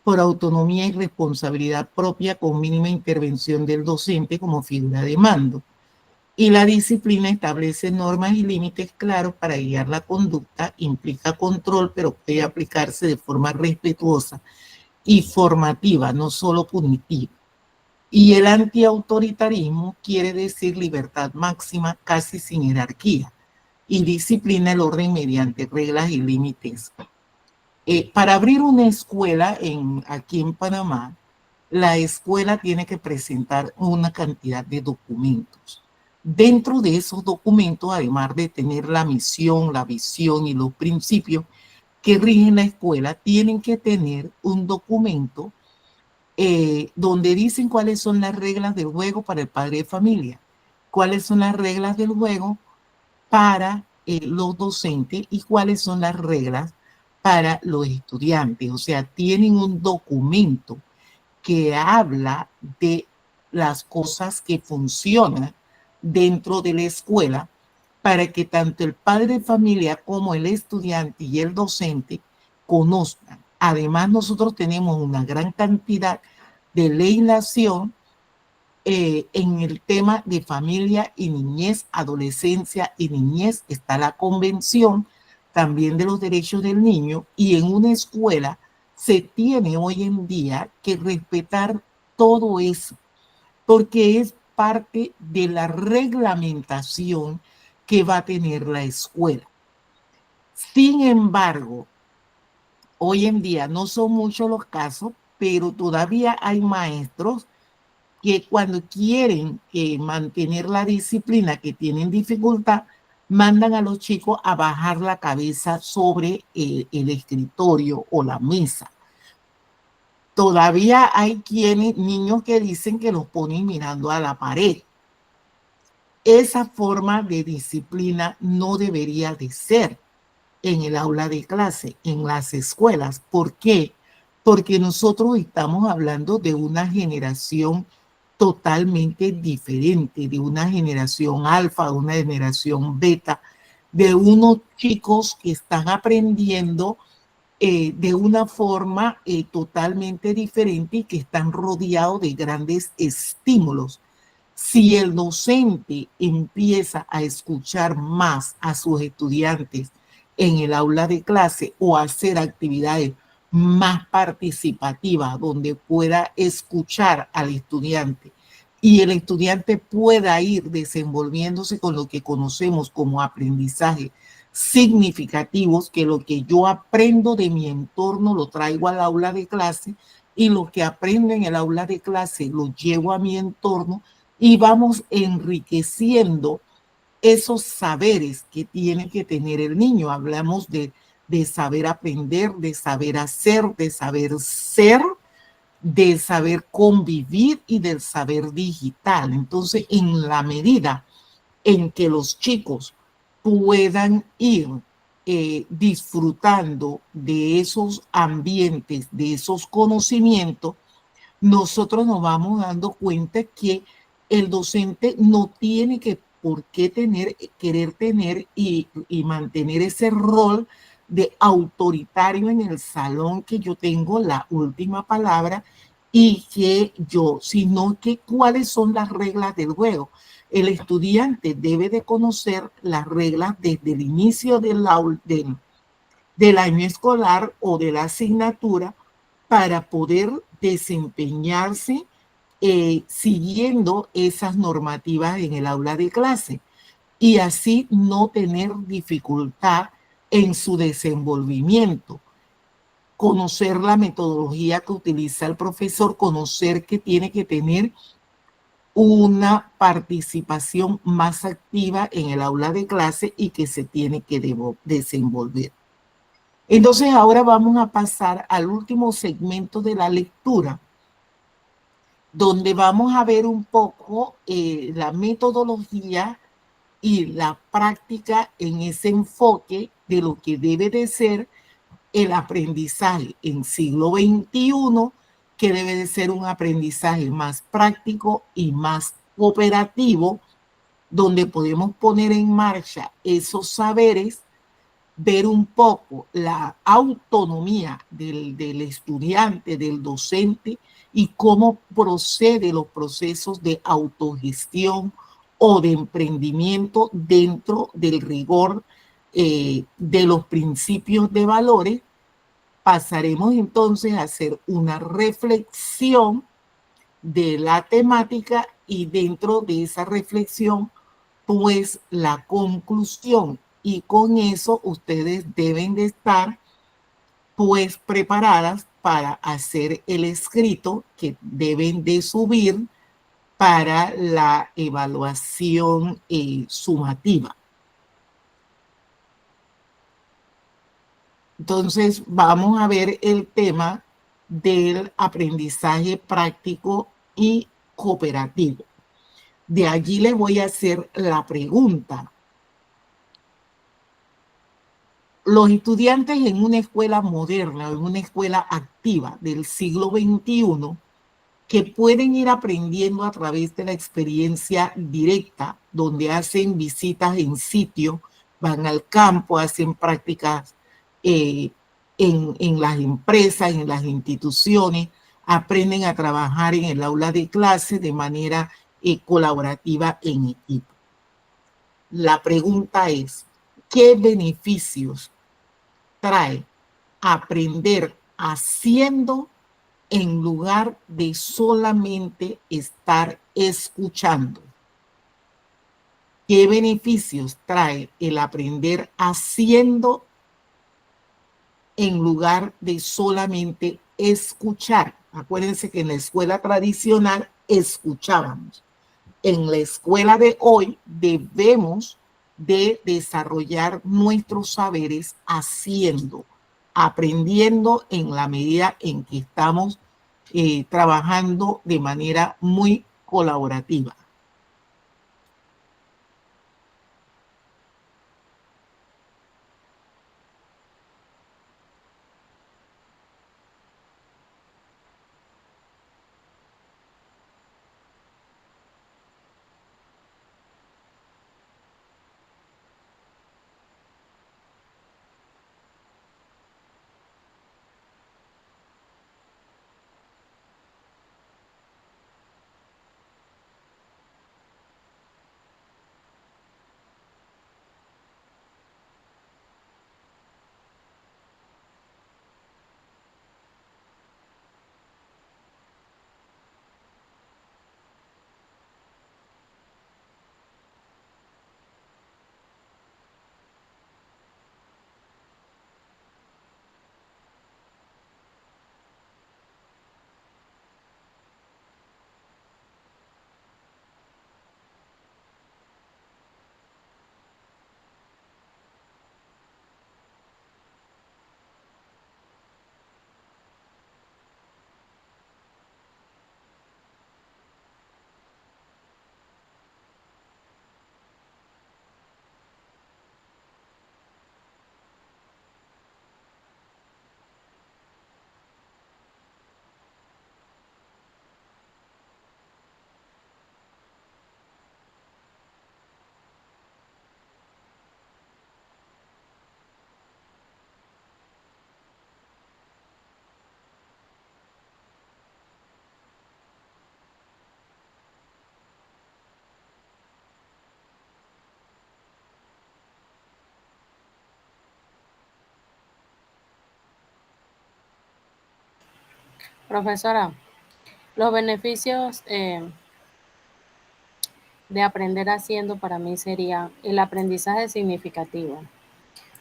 por autonomía y responsabilidad propia con mínima intervención del docente como figura de mando. Y la disciplina establece normas y límites claros para guiar la conducta, implica control, pero puede aplicarse de forma respetuosa y formativa, no solo punitiva. Y el antiautoritarismo quiere decir libertad máxima, casi sin jerarquía, y disciplina el orden mediante reglas y límites. Para abrir una escuela aquí en Panamá, la escuela tiene que presentar una cantidad de documentos. Dentro de esos documentos, además de tener la misión, la visión y los principios que rigen la escuela, tienen que tener un documento donde dicen cuáles son las reglas del juego para el padre de familia, cuáles son las reglas del juego para los docentes y cuáles son las reglas para los estudiantes. O sea, tienen un documento que habla de las cosas que funcionan dentro de la escuela para que tanto el padre de familia como el estudiante y el docente conozcan. Además, nosotros tenemos una gran cantidad de legislación en el tema de familia y niñez, adolescencia y niñez. Está la Convención también de los Derechos del Niño, y en una escuela se tiene hoy en día que respetar todo eso, porque es parte de la reglamentación que va a tener la escuela. Sin embargo, hoy en día no son muchos los casos, pero todavía hay maestros que cuando quieren mantener la disciplina, que tienen dificultad, mandan a los chicos a bajar la cabeza sobre el escritorio o la mesa. Todavía hay niños que dicen que los ponen mirando a la pared. Esa forma de disciplina no debería de ser en el aula de clase, en las escuelas. ¿Por qué? Porque nosotros estamos hablando de una generación totalmente diferente, de una generación alfa, de una generación beta, de unos chicos que están aprendiendo de una forma totalmente diferente y que están rodeados de grandes estímulos. Si el docente empieza a escuchar más a sus estudiantes en el aula de clase o a hacer actividades más participativas donde pueda escuchar al estudiante y el estudiante pueda ir desenvolviéndose con lo que conocemos como aprendizaje significativos, que lo que yo aprendo de mi entorno lo traigo al aula de clase y lo que aprendo en el aula de clase lo llevo a mi entorno y vamos enriqueciendo esos saberes que tiene que tener el niño. Hablamos de saber aprender, de saber hacer, de saber ser, de saber convivir y del saber digital. Entonces, en la medida en que los chicos puedan ir disfrutando de esos ambientes, de esos conocimientos, nosotros nos vamos dando cuenta que el docente no tiene que por qué querer tener y mantener ese rol de autoritario en el salón, que yo tengo la última palabra y que yo, sino que cuáles son las reglas del juego. El estudiante debe de conocer las reglas desde el inicio del año escolar o de la asignatura para poder desempeñarse siguiendo esas normativas en el aula de clase y así no tener dificultad en su desenvolvimiento. Conocer la metodología que utiliza el profesor, conocer que tiene que tener una participación más activa en el aula de clase y que se tiene que desenvolver. Entonces ahora vamos a pasar al último segmento de la lectura, donde vamos a ver un poco la metodología y la práctica en ese enfoque de lo que debe de ser el aprendizaje en siglo XXI, que debe de ser un aprendizaje más práctico y más operativo, donde podemos poner en marcha esos saberes, ver un poco la autonomía del estudiante, del docente y cómo procede los procesos de autogestión o de emprendimiento dentro del rigor de los principios de valores. Pasaremos entonces a hacer una reflexión de la temática y dentro de esa reflexión, pues la conclusión. Y con eso ustedes deben de estar pues preparadas para hacer el escrito que deben de subir para la evaluación sumativa. Entonces vamos a ver el tema del aprendizaje práctico y cooperativo. De allí les voy a hacer la pregunta. Los estudiantes en una escuela moderna, en una escuela activa del siglo XXI, que pueden ir aprendiendo a través de la experiencia directa, donde hacen visitas en sitio, van al campo, hacen prácticas en las empresas, en las instituciones, aprenden a trabajar en el aula de clase de manera colaborativa en equipo. La pregunta es, ¿qué beneficios trae aprender haciendo en lugar de solamente estar escuchando? ¿Qué beneficios trae el aprender haciendo en lugar de solamente escuchar? Acuérdense que en la escuela tradicional escuchábamos. En la escuela de hoy debemos de desarrollar nuestros saberes haciendo, aprendiendo en la medida en que estamos trabajando de manera muy colaborativa. Profesora, los beneficios de aprender haciendo para mí sería el aprendizaje significativo,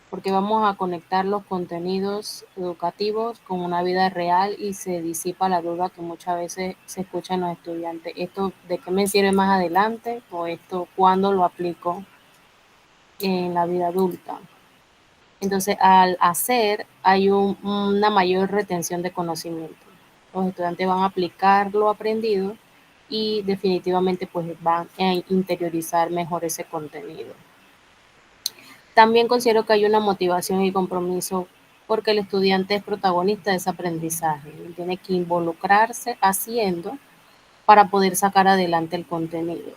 porque vamos a conectar los contenidos educativos con una vida real y se disipa la duda que muchas veces se escucha en los estudiantes. ¿Esto de qué me sirve más adelante? ¿O esto cuándo lo aplico en la vida adulta? Entonces, al hacer, hay una mayor retención de conocimiento. Los estudiantes van a aplicar lo aprendido y definitivamente pues van a interiorizar mejor ese contenido. También considero que hay una motivación y compromiso porque el estudiante es protagonista de ese aprendizaje y tiene que involucrarse haciendo para poder sacar adelante el contenido.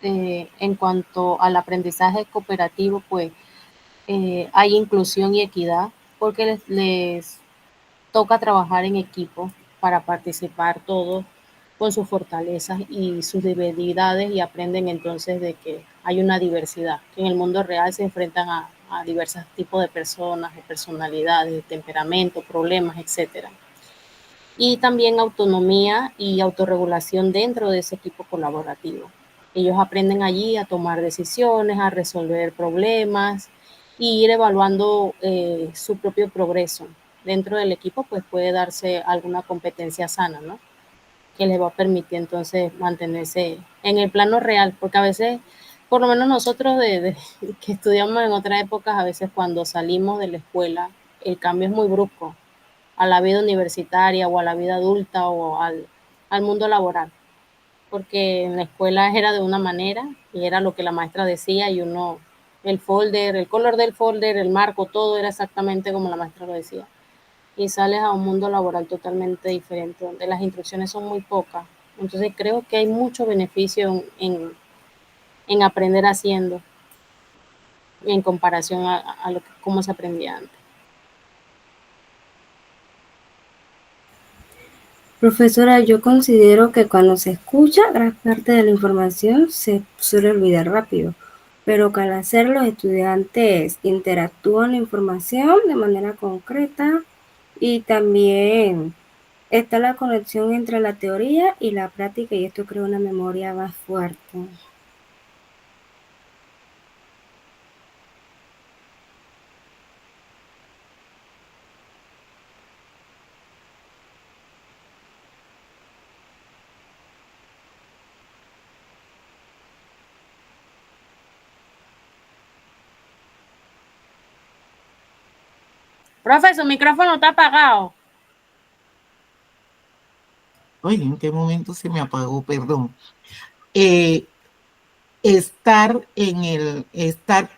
En cuanto al aprendizaje cooperativo, pues hay inclusión y equidad porque les toca trabajar en equipo para participar todos con sus fortalezas y sus debilidades y aprenden entonces de que hay una diversidad, que en el mundo real se enfrentan a diversos tipos de personas, de personalidades, de temperamento, problemas, etcétera. Y también autonomía y autorregulación dentro de ese equipo colaborativo. Ellos aprenden allí a tomar decisiones, a resolver problemas y ir evaluando su propio progreso. Dentro del equipo pues puede darse alguna competencia sana, ¿no? Que les va a permitir entonces mantenerse en el plano real, porque a veces, por lo menos nosotros que estudiamos en otras épocas, a veces cuando salimos de la escuela, el cambio es muy brusco a la vida universitaria o a la vida adulta o al mundo laboral, porque en la escuela era de una manera y era lo que la maestra decía y uno, el folder, el color del folder, el marco, todo era exactamente como la maestra lo decía. Y sales a un mundo laboral totalmente diferente, donde las instrucciones son muy pocas. Entonces creo que hay mucho beneficio en aprender haciendo en comparación a lo que, cómo se aprendía antes. Profesora, yo considero que cuando se escucha, gran parte de la información se suele olvidar rápido, pero que al hacer los estudiantes interactúan la información de manera concreta y también está la conexión entre la teoría y la práctica y esto crea una memoria más fuerte. Profe, su micrófono está apagado. Oye, ¿en qué momento se me apagó? Perdón. Estar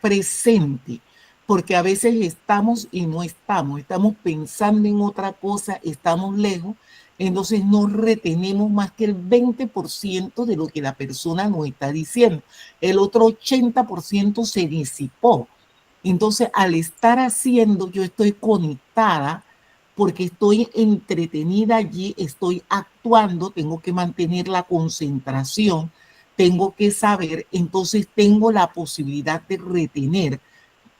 presente, porque a veces estamos y no estamos pensando en otra cosa, estamos lejos, entonces no retenemos más que el 20% de lo que la persona nos está diciendo. El otro 80% se disipó. Entonces, al estar haciendo, yo estoy conectada porque estoy entretenida allí, estoy actuando, tengo que mantener la concentración, tengo que saber, entonces tengo la posibilidad de retener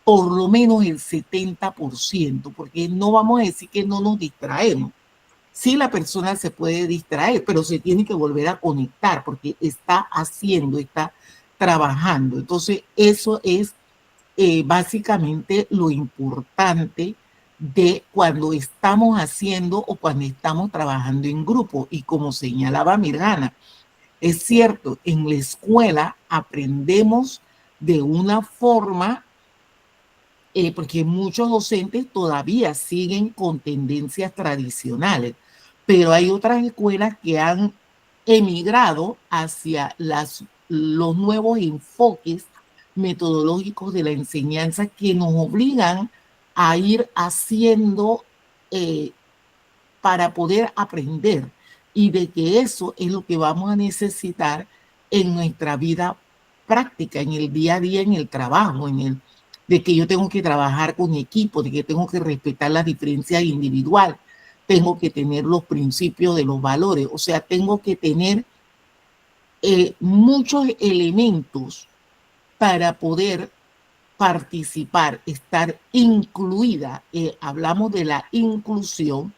por lo menos el 70%, porque no vamos a decir que no nos distraemos. Sí, la persona se puede distraer, pero se tiene que volver a conectar porque está haciendo, está trabajando. Entonces, eso es básicamente lo importante de cuando estamos haciendo o cuando estamos trabajando en grupo. Y como señalaba Mirjana, es cierto, en la escuela aprendemos de una forma, porque muchos docentes todavía siguen con tendencias tradicionales, pero hay otras escuelas que han emigrado hacia los nuevos enfoques metodológicos de la enseñanza que nos obligan a ir haciendo para poder aprender y de que eso es lo que vamos a necesitar en nuestra vida práctica, en el día a día, en el trabajo, de que yo tengo que trabajar con equipo, de que tengo que respetar las diferencias individuales, tengo que tener los principios de los valores, o sea, tengo que tener muchos elementos para poder participar, estar incluida, hablamos de la inclusión,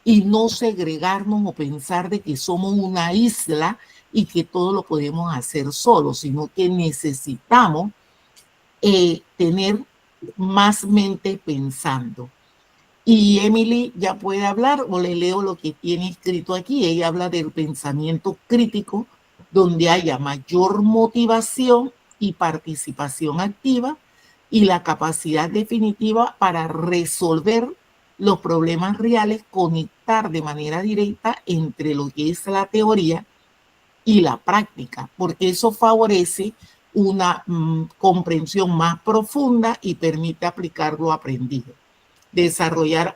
y no segregarnos o pensar de que somos una isla y que todo lo podemos hacer solos, sino que necesitamos tener más mente pensando. Y Emily ya puede hablar, o le leo lo que tiene escrito aquí. Ella habla del pensamiento crítico, donde haya mayor motivación y participación activa y la capacidad definitiva para resolver los problemas reales, conectar de manera directa entre lo que es la teoría y la práctica, porque eso favorece una comprensión más profunda y permite aplicar lo aprendido. Desarrollar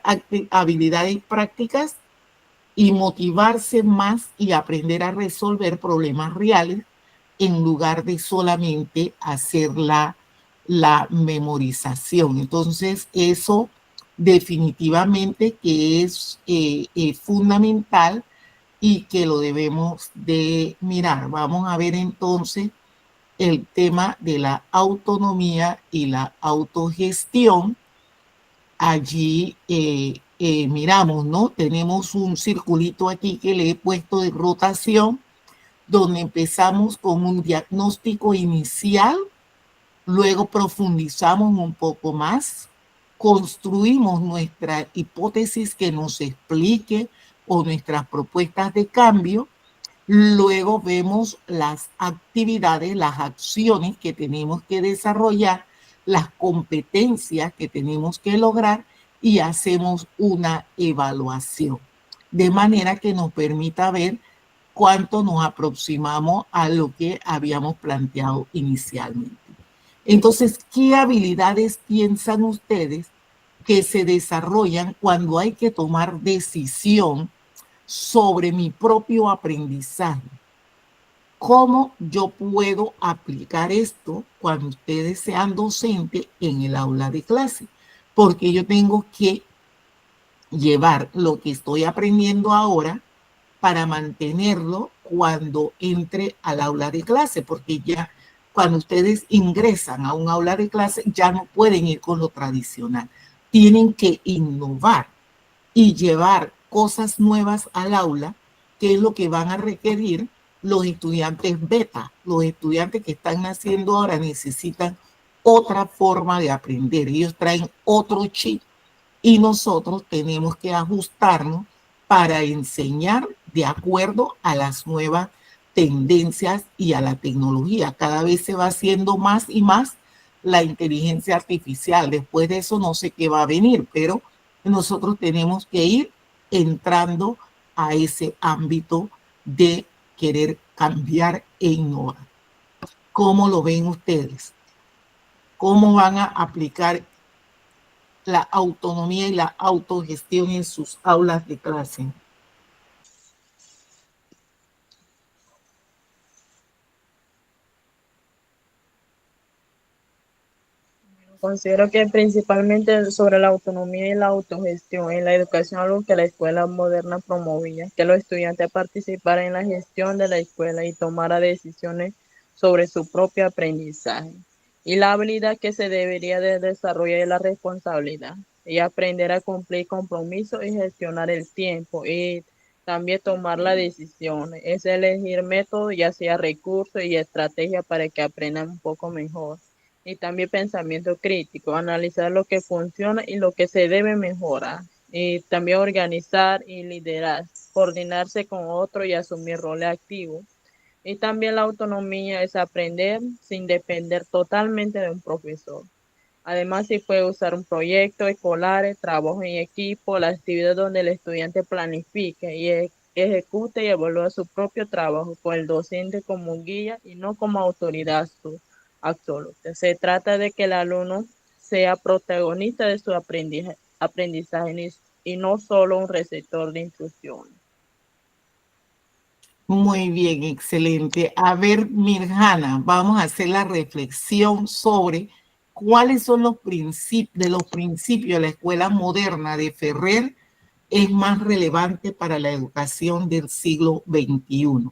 habilidades prácticas y motivarse más y aprender a resolver problemas reales en lugar de solamente hacer la memorización. Entonces, eso definitivamente que es fundamental y que lo debemos de mirar. Vamos a ver entonces el tema de la autonomía y la autogestión. Allí miramos, ¿no? Tenemos un circulito aquí que le he puesto de rotación, donde empezamos con un diagnóstico inicial, luego profundizamos un poco más, construimos nuestra hipótesis que nos explique o nuestras propuestas de cambio. Luego vemos las actividades, las acciones que tenemos que desarrollar, las competencias que tenemos que lograr y hacemos una evaluación, de manera que nos permita ver cuánto nos aproximamos a lo que habíamos planteado inicialmente. Entonces, ¿qué habilidades piensan ustedes que se desarrollan cuando hay que tomar decisión sobre mi propio aprendizaje? ¿Cómo yo puedo aplicar esto cuando ustedes sean docentes en el aula de clase? Porque yo tengo que llevar lo que estoy aprendiendo ahora para mantenerlo cuando entre al aula de clase, porque ya cuando ustedes ingresan a un aula de clase ya no pueden ir con lo tradicional. Tienen que innovar y llevar cosas nuevas al aula, que es lo que van a requerir los estudiantes beta. Los estudiantes que están naciendo ahora necesitan otra forma de aprender. Ellos traen otro chip y nosotros tenemos que ajustarnos para enseñar de acuerdo a las nuevas tendencias y a la tecnología. Cada vez se va haciendo más y más la inteligencia artificial. Después de eso no sé qué va a venir, pero nosotros tenemos que ir entrando a ese ámbito de querer cambiar e innovar. ¿Cómo lo ven ustedes? ¿Cómo van a aplicar la autonomía y la autogestión en sus aulas de clase? Considero que principalmente sobre la autonomía y la autogestión en la educación, algo que la escuela moderna promovía, que los estudiantes participaran en la gestión de la escuela y tomaran decisiones sobre su propio aprendizaje. Y la habilidad que se debería de desarrollar es la responsabilidad y aprender a cumplir compromisos y gestionar el tiempo y también tomar la decisión. Es elegir métodos, ya sea recursos y estrategias para que aprendan un poco mejor y también pensamiento crítico, analizar lo que funciona y lo que se debe mejorar, y también organizar y liderar, coordinarse con otros y asumir roles activos. Y también la autonomía es aprender sin depender totalmente de un profesor. Además, si puede usar un proyecto escolar, trabajo en equipo, la actividad donde el estudiante planifique y ejecute y evalúa su propio trabajo con el docente como guía y no como autoridad absoluta. Se trata de que el alumno sea protagonista de su aprendizaje y no solo un receptor de instrucciones. Muy bien, excelente. A ver, Mirjana, vamos a hacer la reflexión sobre cuáles son los principios de la escuela moderna de Ferrer es más relevante para la educación del siglo XXI.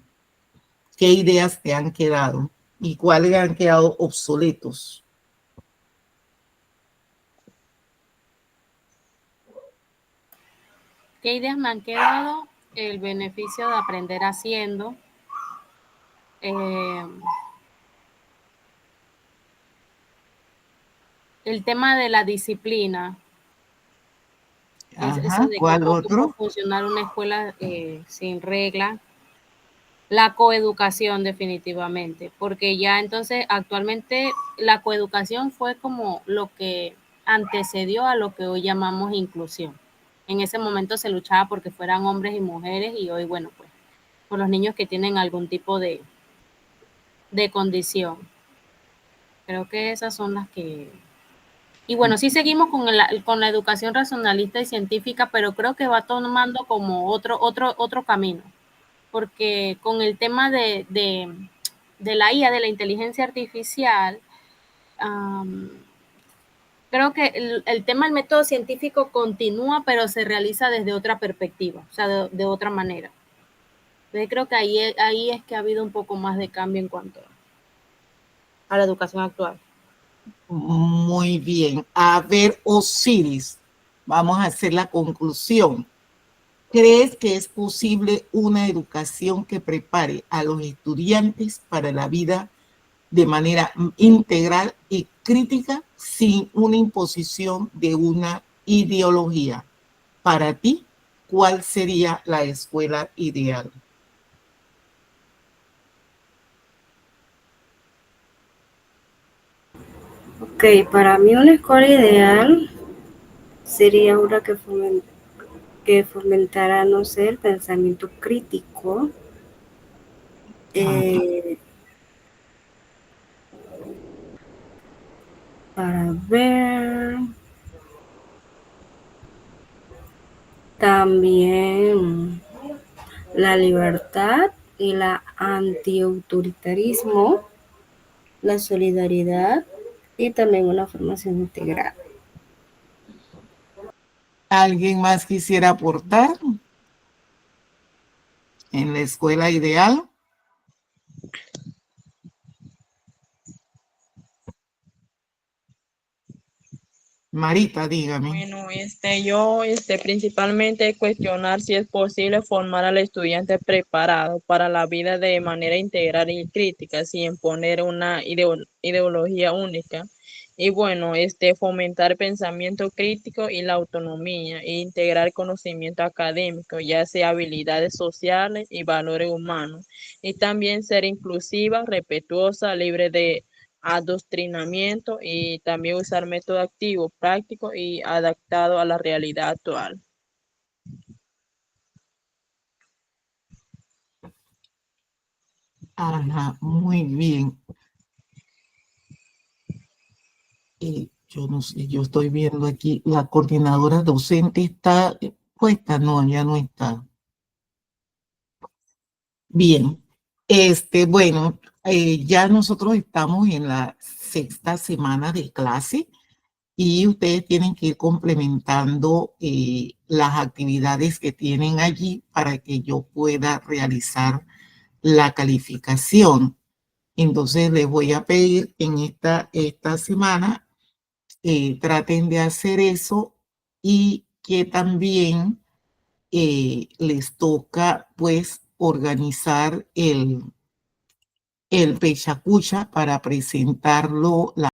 ¿Qué ideas te han quedado y cuáles han quedado obsoletos? ¿Qué ideas me han quedado? El beneficio de aprender haciendo. El tema de la disciplina. Eso de ¿Cuál cómo otro? funcionar una escuela sin regla. La coeducación, definitivamente, porque ya entonces actualmente la coeducación fue como lo que antecedió a lo que hoy llamamos inclusión. En ese momento se luchaba porque fueran hombres y mujeres y hoy, bueno, pues por los niños que tienen algún tipo de condición. Creo que esas son las que... Y bueno, sí seguimos con la educación racionalista y científica, pero creo que va tomando como otro camino, porque con el tema de la IA, de la inteligencia artificial, creo que el tema del método científico continúa, pero se realiza desde otra perspectiva, o sea, de otra manera. Entonces creo que ahí es que ha habido un poco más de cambio en cuanto a la educación actual. Muy bien. A ver, Osiris, vamos a hacer la conclusión. ¿Crees que es posible una educación que prepare a los estudiantes para la vida de manera integral y crítica sin una imposición de una ideología? Para ti, ¿cuál sería la escuela ideal? Ok, para mí una escuela ideal sería una que fomentara, no sé, el pensamiento crítico, para ver también la libertad y la antiautoritarismo, la solidaridad y también una formación integral. ¿Alguien más quisiera aportar en la escuela ideal? Marita, dígame. Bueno, yo principalmente cuestionar si es posible formar al estudiante preparado para la vida de manera integral y crítica, sin imponer una ideología única. Y bueno, fomentar pensamiento crítico y la autonomía, e integrar conocimiento académico, ya sea habilidades sociales y valores humanos. Y también ser inclusiva, respetuosa, libre de adoctrinamiento y también usar método activo, práctico y adaptado a la realidad actual. Ajá, muy bien. Yo no sé, yo estoy viendo aquí, la coordinadora docente está puesta, no, ya no está. Bien, bueno, ya nosotros estamos en la 6ª semana de clase y ustedes tienen que ir complementando las actividades que tienen allí para que yo pueda realizar la calificación. Entonces les voy a pedir en esta semana traten de hacer eso y que también les toca pues organizar el Pechacucha para presentarlo